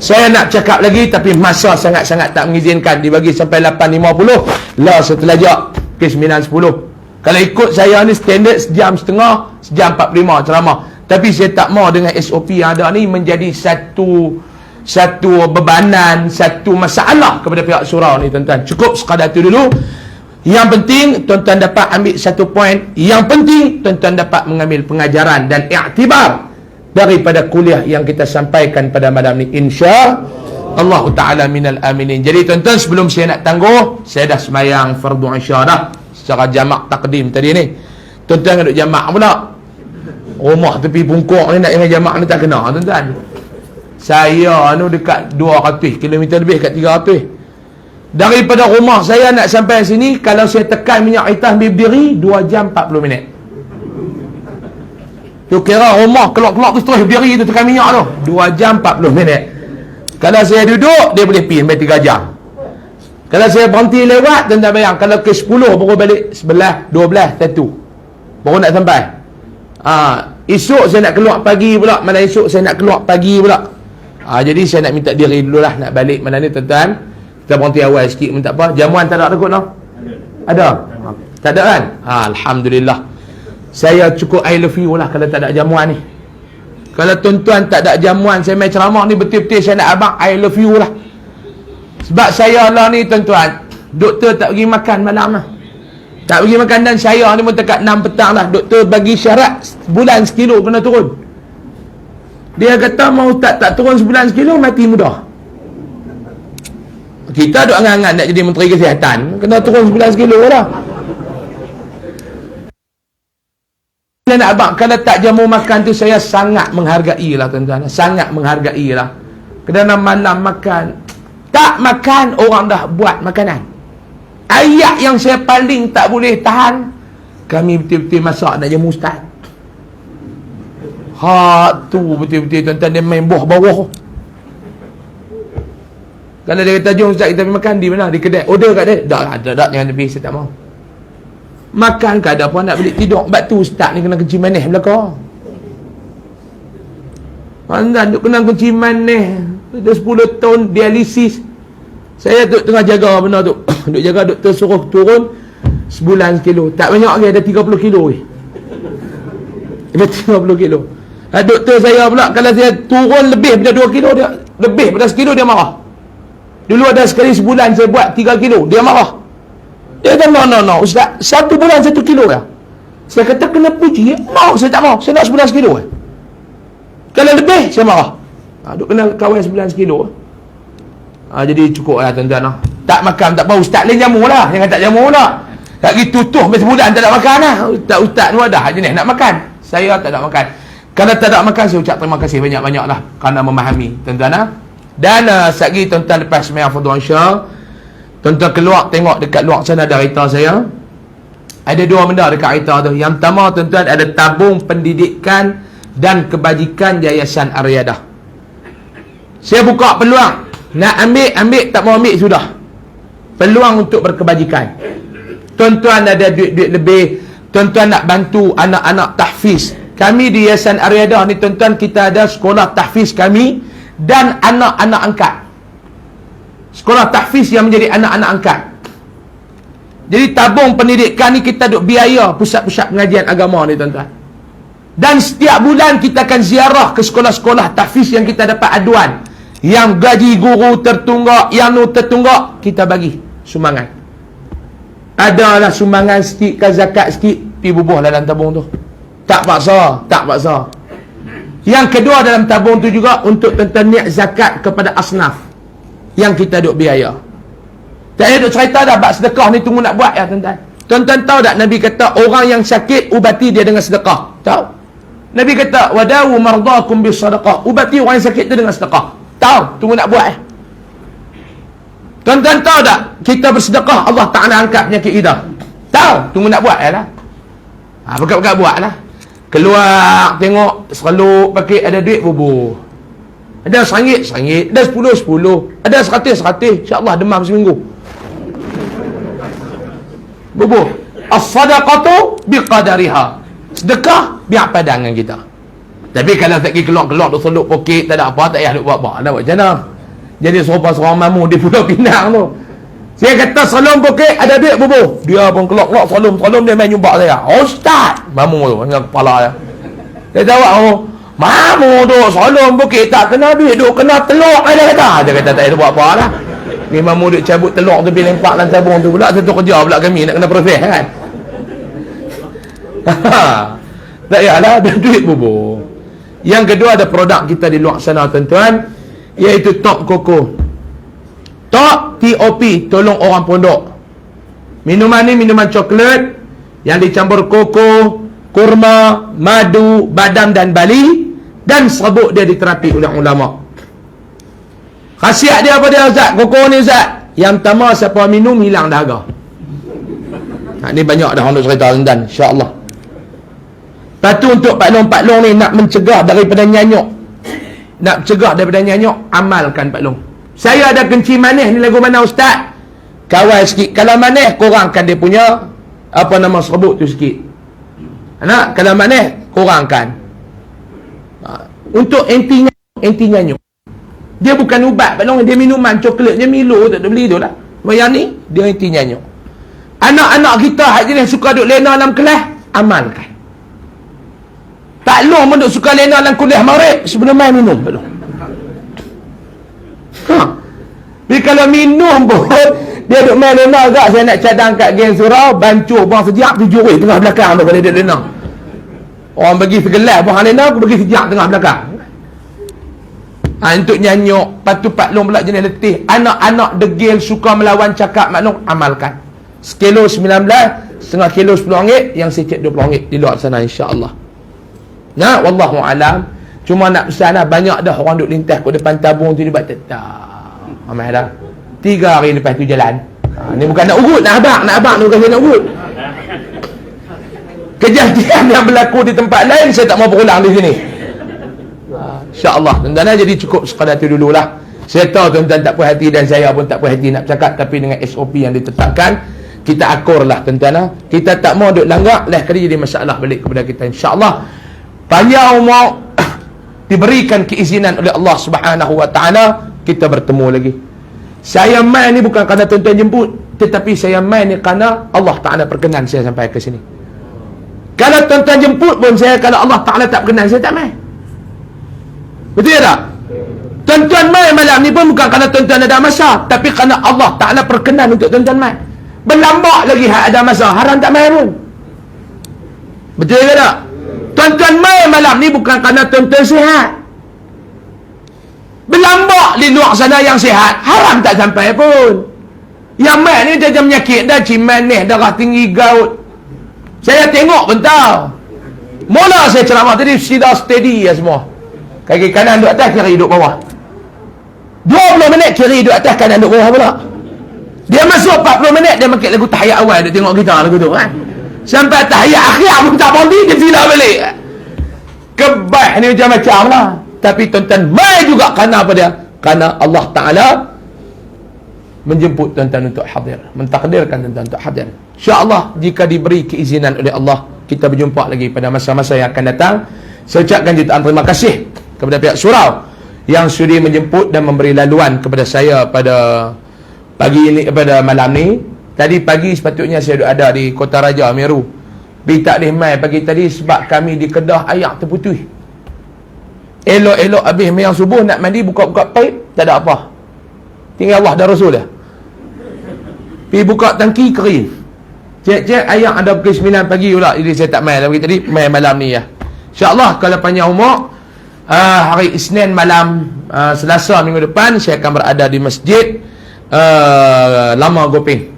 Saya nak cakap lagi tapi masa sangat-sangat tak mengizinkan, dibagi sampai 8.50 lah setelajak ke 9.10. Kalau ikut saya ni standard sejam setengah, sejam 45 ceramah. Tapi saya tak mau dengan SOP yang ada ni menjadi satu bebanan, satu masalah kepada pihak surau ni tuan-tuan. Cukup sekadar itu dulu. Yang penting tuan-tuan dapat ambil satu poin. Yang penting tuan-tuan dapat mengambil pengajaran dan iktibar daripada kuliah yang kita sampaikan pada malam ni, insya Allah Ta'ala minal aminin. Jadi tuan-tuan, sebelum saya nak tangguh, saya dah semayang fardu isya dah. secara jamak takdim tadi ni. Tuan-tuan duduk jamak pula. Rumah tepi pungkuk ni nak dengan jamak ni tak kena tuan-tuan. Saya ni dekat 200 km lebih, kat 300. Daripada rumah saya nak sampai sini, kalau saya tekan minyak hitam ambil berdiri 2 jam 40 minit. Tu kira rumah kelok-kelok tu terus berdiri tu tekan minyak tu 2 jam 40 minit. Kalau saya duduk, dia boleh pergi sampai 3 jam. Kalau saya berhenti lewat, tuan-tuan bayang, kalau ke 10 baru balik 11, 12, 1 baru nak sampai. Esok saya nak keluar pagi pula, mana esok saya nak keluar pagi pula. Jadi saya nak minta diri dululah nak balik mana ni tuan-tuan. Kita berhenti awal sikit pun tak apa. Jamuan tak ada kot no? Ada? Tak ada kan? Alhamdulillah. Saya cukup I love you lah kalau tak ada jamuan ni. Kalau tuan-tuan tak ada jamuan, saya main ceramah ni betul-betul saya nak abang I love you lah. Sebab saya lah ni tuan-tuan, doktor tak pergi makan malam lah. Tak pergi makan, dan saya ni pun dekat 6 petang lah. Doktor bagi syarat sebulan 1 kilo kena turun. Dia kata mau tak turun sebulan 1 kilo mati mudah. Kita duk angan-angan nak jadi menteri kesihatan, kena turun sebulan 1 kilo lah. Saya nak abang, kalau tak jamu makan tu saya sangat menghargai lah tuan-tuan. Sangat menghargai lah. Kerana malam makan, tak makan orang dah buat makanan. Ayat yang saya paling tak boleh tahan, kami betul-betul masak nak jamu ustaz. Tu betul-betul tuan-tuan, dia main bawah. Kalau dia kata jom ustaz kita pergi makan, di mana? Di kedai. Order kat dia. Tak, jangan lebih, saya tak mau. Makan ke ada pun nak balik tidur. Sebab tu ustaz ni kena kencing manis belakang. Tuan-tuan duk kena kencing manis. Dah 10 tahun dialisis. Saya duk tengah jaga benda tu. Duk jaga, doktor suruh turun sebulan 1 kilo. Tak banyak lagi, ada 30 kilo. Ada 30 kilo. Doktor saya pula, kalau saya turun lebih daripada 2 kilo, dia lebih daripada 1 kilo, dia marah. Dulu ada sekali sebulan saya buat 3 kilo, dia marah. Dia kata, no, ustaz, 1 bulan 1 kilo ya. Saya kata, kena puji. Mau, saya tak mau. Saya nak sebulan 1 kilo. Kalau lebih, saya marah. Duk kena kawan sebulan 1 kilo. Jadi cukup lah tuan-tuan lah. Tak makan, tak apa. Ustaz lain jamu lah. Jangan tak jamu lah. Tak pergi tutup sampai sebulan tak nak makan lah. Ustaz ni ada jenis nak makan. Saya tak nak makan. Kalau tak nak makan, saya ucap terima kasih banyak-banyak lah kerana memahami tuan-tuan lah. Dan sekali tuan-tuan lepas sembahyang fardhu Isya, tuan-tuan keluar tengok dekat luar sana ada kereta saya. Ada 2 benda dekat kereta tu. Yang pertama tuan-tuan, ada tabung pendidikan dan kebajikan Yayasan Ar-Riyadah. Saya buka peluang. Nak ambil, tak mau ambil sudah. Peluang untuk berkebajikan. Tuan-tuan ada duit-duit lebih, tuan-tuan nak bantu anak-anak tahfiz. Kami di Yayasan Ar-Riyadah ni tuan-tuan, kita ada sekolah tahfiz kami dan anak-anak angkat. Sekolah tahfiz yang menjadi anak-anak angkat. Jadi tabung pendidikan ni kita duk biaya pusat-pusat pengajian agama ni tuan-tuan. Dan setiap bulan kita akan ziarah ke sekolah-sekolah tahfiz yang kita dapat aduan. Yang gaji guru tertunggak, yang tertunggak, kita bagi sumbangan. Adalah sumbangan sikit ke zakat sikit, pergi bubuh dalam tabung tu. Tak paksa. Yang kedua dalam tabung tu juga untuk tuan-tuan niat zakat kepada asnaf yang kita duk biaya. Tak ada duk cerita dah bab sedekah ni tunggu nak buat ya tuan-tuan. Tuan-tuan tahu tak Nabi kata orang yang sakit ubati dia dengan sedekah? Tahu? Nabi kata wadawu mardakum bis sadaqah. Ubati orang yang sakit tu dengan sedekah. Tahu? Tunggu nak buat Tuan-tuan tahu tak kita bersedekah Allah Ta'ala angkat penyakit kita? Tahu? Tunggu nak buat lah. Pekat-pekat buat lah. Keluar tengok sereluk pakai ada duit bubuh. Ada RM1, RM1. Ada RM10, RM10. Ada RM100, RM100. InsyaAllah demam seminggu. Bubuh. As-sadaqatu biqadariha. Sedekah biar padangan kita. Tapi kalau tak pergi keluar-keluar tu seluk poket, tak ada apa, tak payah buat apa. Nak buat macam mana? Jadi seorang mamu di Pulau Pinang tu. Saya kata selum poket ada duit bubuh. Dia pun keluar-keluar selum dia main nyumbak saya. Ustaz! Mamu tu dengan kepala dia. Dia tahu mamu tu selum poket tak kena duit, duk kena telur dia kata. Dia kata tak ada buat apa lah. Ni mamu duk cabut telur tu pergi lempak dalam tabung tu pula. Satu kerja pula kami nak kena proses kan. Tak payahlah ada duit bubuh. Yang kedua ada produk kita di luar sana tuan-tuan, iaitu Top Coco. Top TOP, tolong orang pondok. Minuman ni minuman coklat yang dicampur koko, kurma, madu, badam dan bali, dan serbuk dia diterapi oleh ulama. Khasiat dia apa dia Ustaz? Koko ni Ustaz, yang pertama siapa minum hilang dahaga. Ni banyak dah untuk cerita tuan-tuan, insya-Allah. Lepas tu untuk Pak Long ni nak mencegah daripada nyanyuk. Nak mencegah daripada nyanyuk, amalkan Pak Long. Saya ada kencing manis ni lagu mana Ustaz? Kawal sikit. Kalau manis, kurangkan dia punya apa nama serbuk tu sikit. Nak kalau manis, kurangkan. Untuk anti nyanyuk. Dia bukan ubat Pak Long, dia minuman coklat, dia Milo tak ada beli tu lah. Yang ni dia anti nyanyuk. Anak-anak kita hak jenis suka duk lena dalam kelas, amalkan. Pak Long pun duk suka lena dalam kuliah maghrib, sebelum main minum Pak Long. Tapi kalau minum pun dia duk main lena agak, saya nak cadang kat geng surau, bancuh buang sejak, tu juri tengah belakang tu kalau dia lena. Orang bagi segelas buang lena, aku bagi sejak tengah belakang. Untuk nyanyuk. Lepas tu Pak Long pula jenis letih. Anak-anak degil suka melawan cakap Pak Long, amalkan. Sekilo 19, setengah kilo RM10, yang sikit RM20 di luar sana insya-Allah. Nah, wallahu alam. Cuma nak pesan lah, banyak dah orang duk lintas kat depan tabung tu, dia buat tetap. Amal dah. 3 hari lepas tu jalan. Ni bukan nak urut, nak abang ni bukan saya nak urut. Kejadian yang berlaku di tempat lain saya tak mau berulang di sini. InsyaAllah tuan-tuan, jadi cukup sekadar tu dululah. Saya tahu tuan-tuan tak puas hati dan saya pun tak puas hati nak bercakap, tapi dengan SOP yang ditetapkan, kita akurlah tuan-tuan. Kita tak mau duk langgak, lain kali jadi masalah balik kepada kita insya-Allah. Panjang umur, diberikan keizinan oleh Allah Subhanahu wa taala, kita bertemu lagi. Saya main ni bukan kerana tuan-tuan jemput, tetapi saya main ni kerana Allah Taala perkenan saya sampai ke sini. Kalau tuan-tuan jemput pun saya, kalau Allah Taala tak perkenan, saya tak main. Betul tak? Tuan-tuan main malam ni pun bukan kerana tuan-tuan ada masa, tapi kerana Allah Ta'ala perkenan untuk tuan-tuan main. Berlambak lagi ada masa, haram tak main pun. Betul ke tak? Tuan-tuan main malam ni bukan kerana tuan-tuan sihat. Berlambak di luar sana yang sihat, haram tak sampai pun. Yang main ni dia menyakit dah, ciman ni, darah tinggi, gout. Saya tengok pun tahu. Mula saya ceramah tadi, sudah steady ya semua. Kaki kanan duduk atas, kiri duduk bawah. 20 minit kiri duduk atas, kanan duduk bawah pula. Dia masuk 40 minit, dia makin lagu tahiyat awal, dia tengok kita lagu tu kan. Sampai tahiyat akhir pun tak berhenti, dia filah balik. Kebaik ni macam-macam lah. Tapi tuan-tuan mai juga kerana apa dia? Kerana Allah Ta'ala menjemput tuan-tuan untuk hadir, mentakdirkan tuan-tuan untuk hadir. InsyaAllah jika diberi keizinan oleh Allah, kita berjumpa lagi pada masa-masa yang akan datang. Saya ucapkan jutaan terima kasih kepada pihak surau yang sudi menjemput dan memberi laluan kepada saya pada pagi ini, pada malam ni. Tadi pagi sepatutnya saya ada di Kota Raja Meru, tapi tak boleh mai pagi tadi sebab kami di Kedah air terputus. Elok-elok habis mayang subuh nak mandi, buka-buka paip, tak ada apa. Tinggal Allah dan Rasul dia. Pergi buka tangki, kering. Cek-cek air ada pukul 9 pagi pula. Jadi saya tak mai pagi tadi, mai malam ni ya. InsyaAllah kalau panjang umur, hari Isnin malam, Selasa minggu depan saya akan berada di Masjid Lama Gopeng.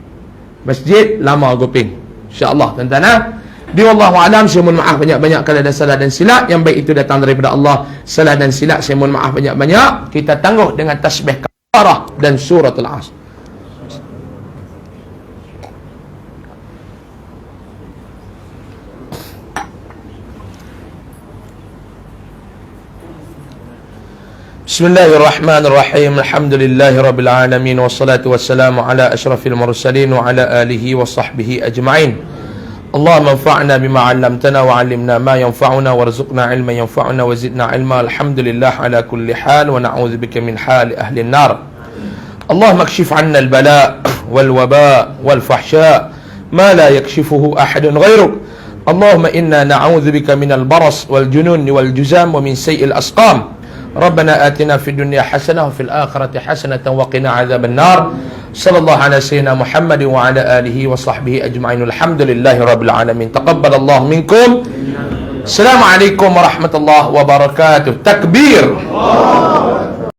Masjid Lama Gopeng, InsyaAllah tuan-tuan. Di wallahu alam, saya mohon maaf banyak-banyak kalau ada salah dan silap. Yang baik itu datang daripada Allah. Salah dan silap saya mohon maaf banyak-banyak. Kita tangguh dengan tasbih kafarah dan suratul Asr. Bismillahirrahmanirrahim. Alhamdulillahi rabbil alamin, wassalatu wassalamu ala asyrafil mursalin wa ala alihi wa sahbihi ajma'in. Allahumma anfa'na bima 'allamtana wa 'allimna ma yanfa'una warzuqna 'ilman yanfa'una wa zidna 'ilma. Alhamdulillah ala kulli hal wa na'udzubika min hali ahli an-nar. Allahumma kshif 'anna al-bala' wal waba' wal fahsha' ma la yakshifuhu ahadun ghayruk. Allahumma inna na'udzubika min al-baras wal junun wal juzam wa min sayyi'il asqam. ربنا آتنا في الدنيا حسنة وفي الآخرة حسنة وقنا عذاب النار. صلى الله على سيدنا محمد وعلى آله وصحبه أجمعين. الحمد لله رب العالمين. تقبل الله منكم. السلام عليكم ورحمة الله وبركاته. تكبير.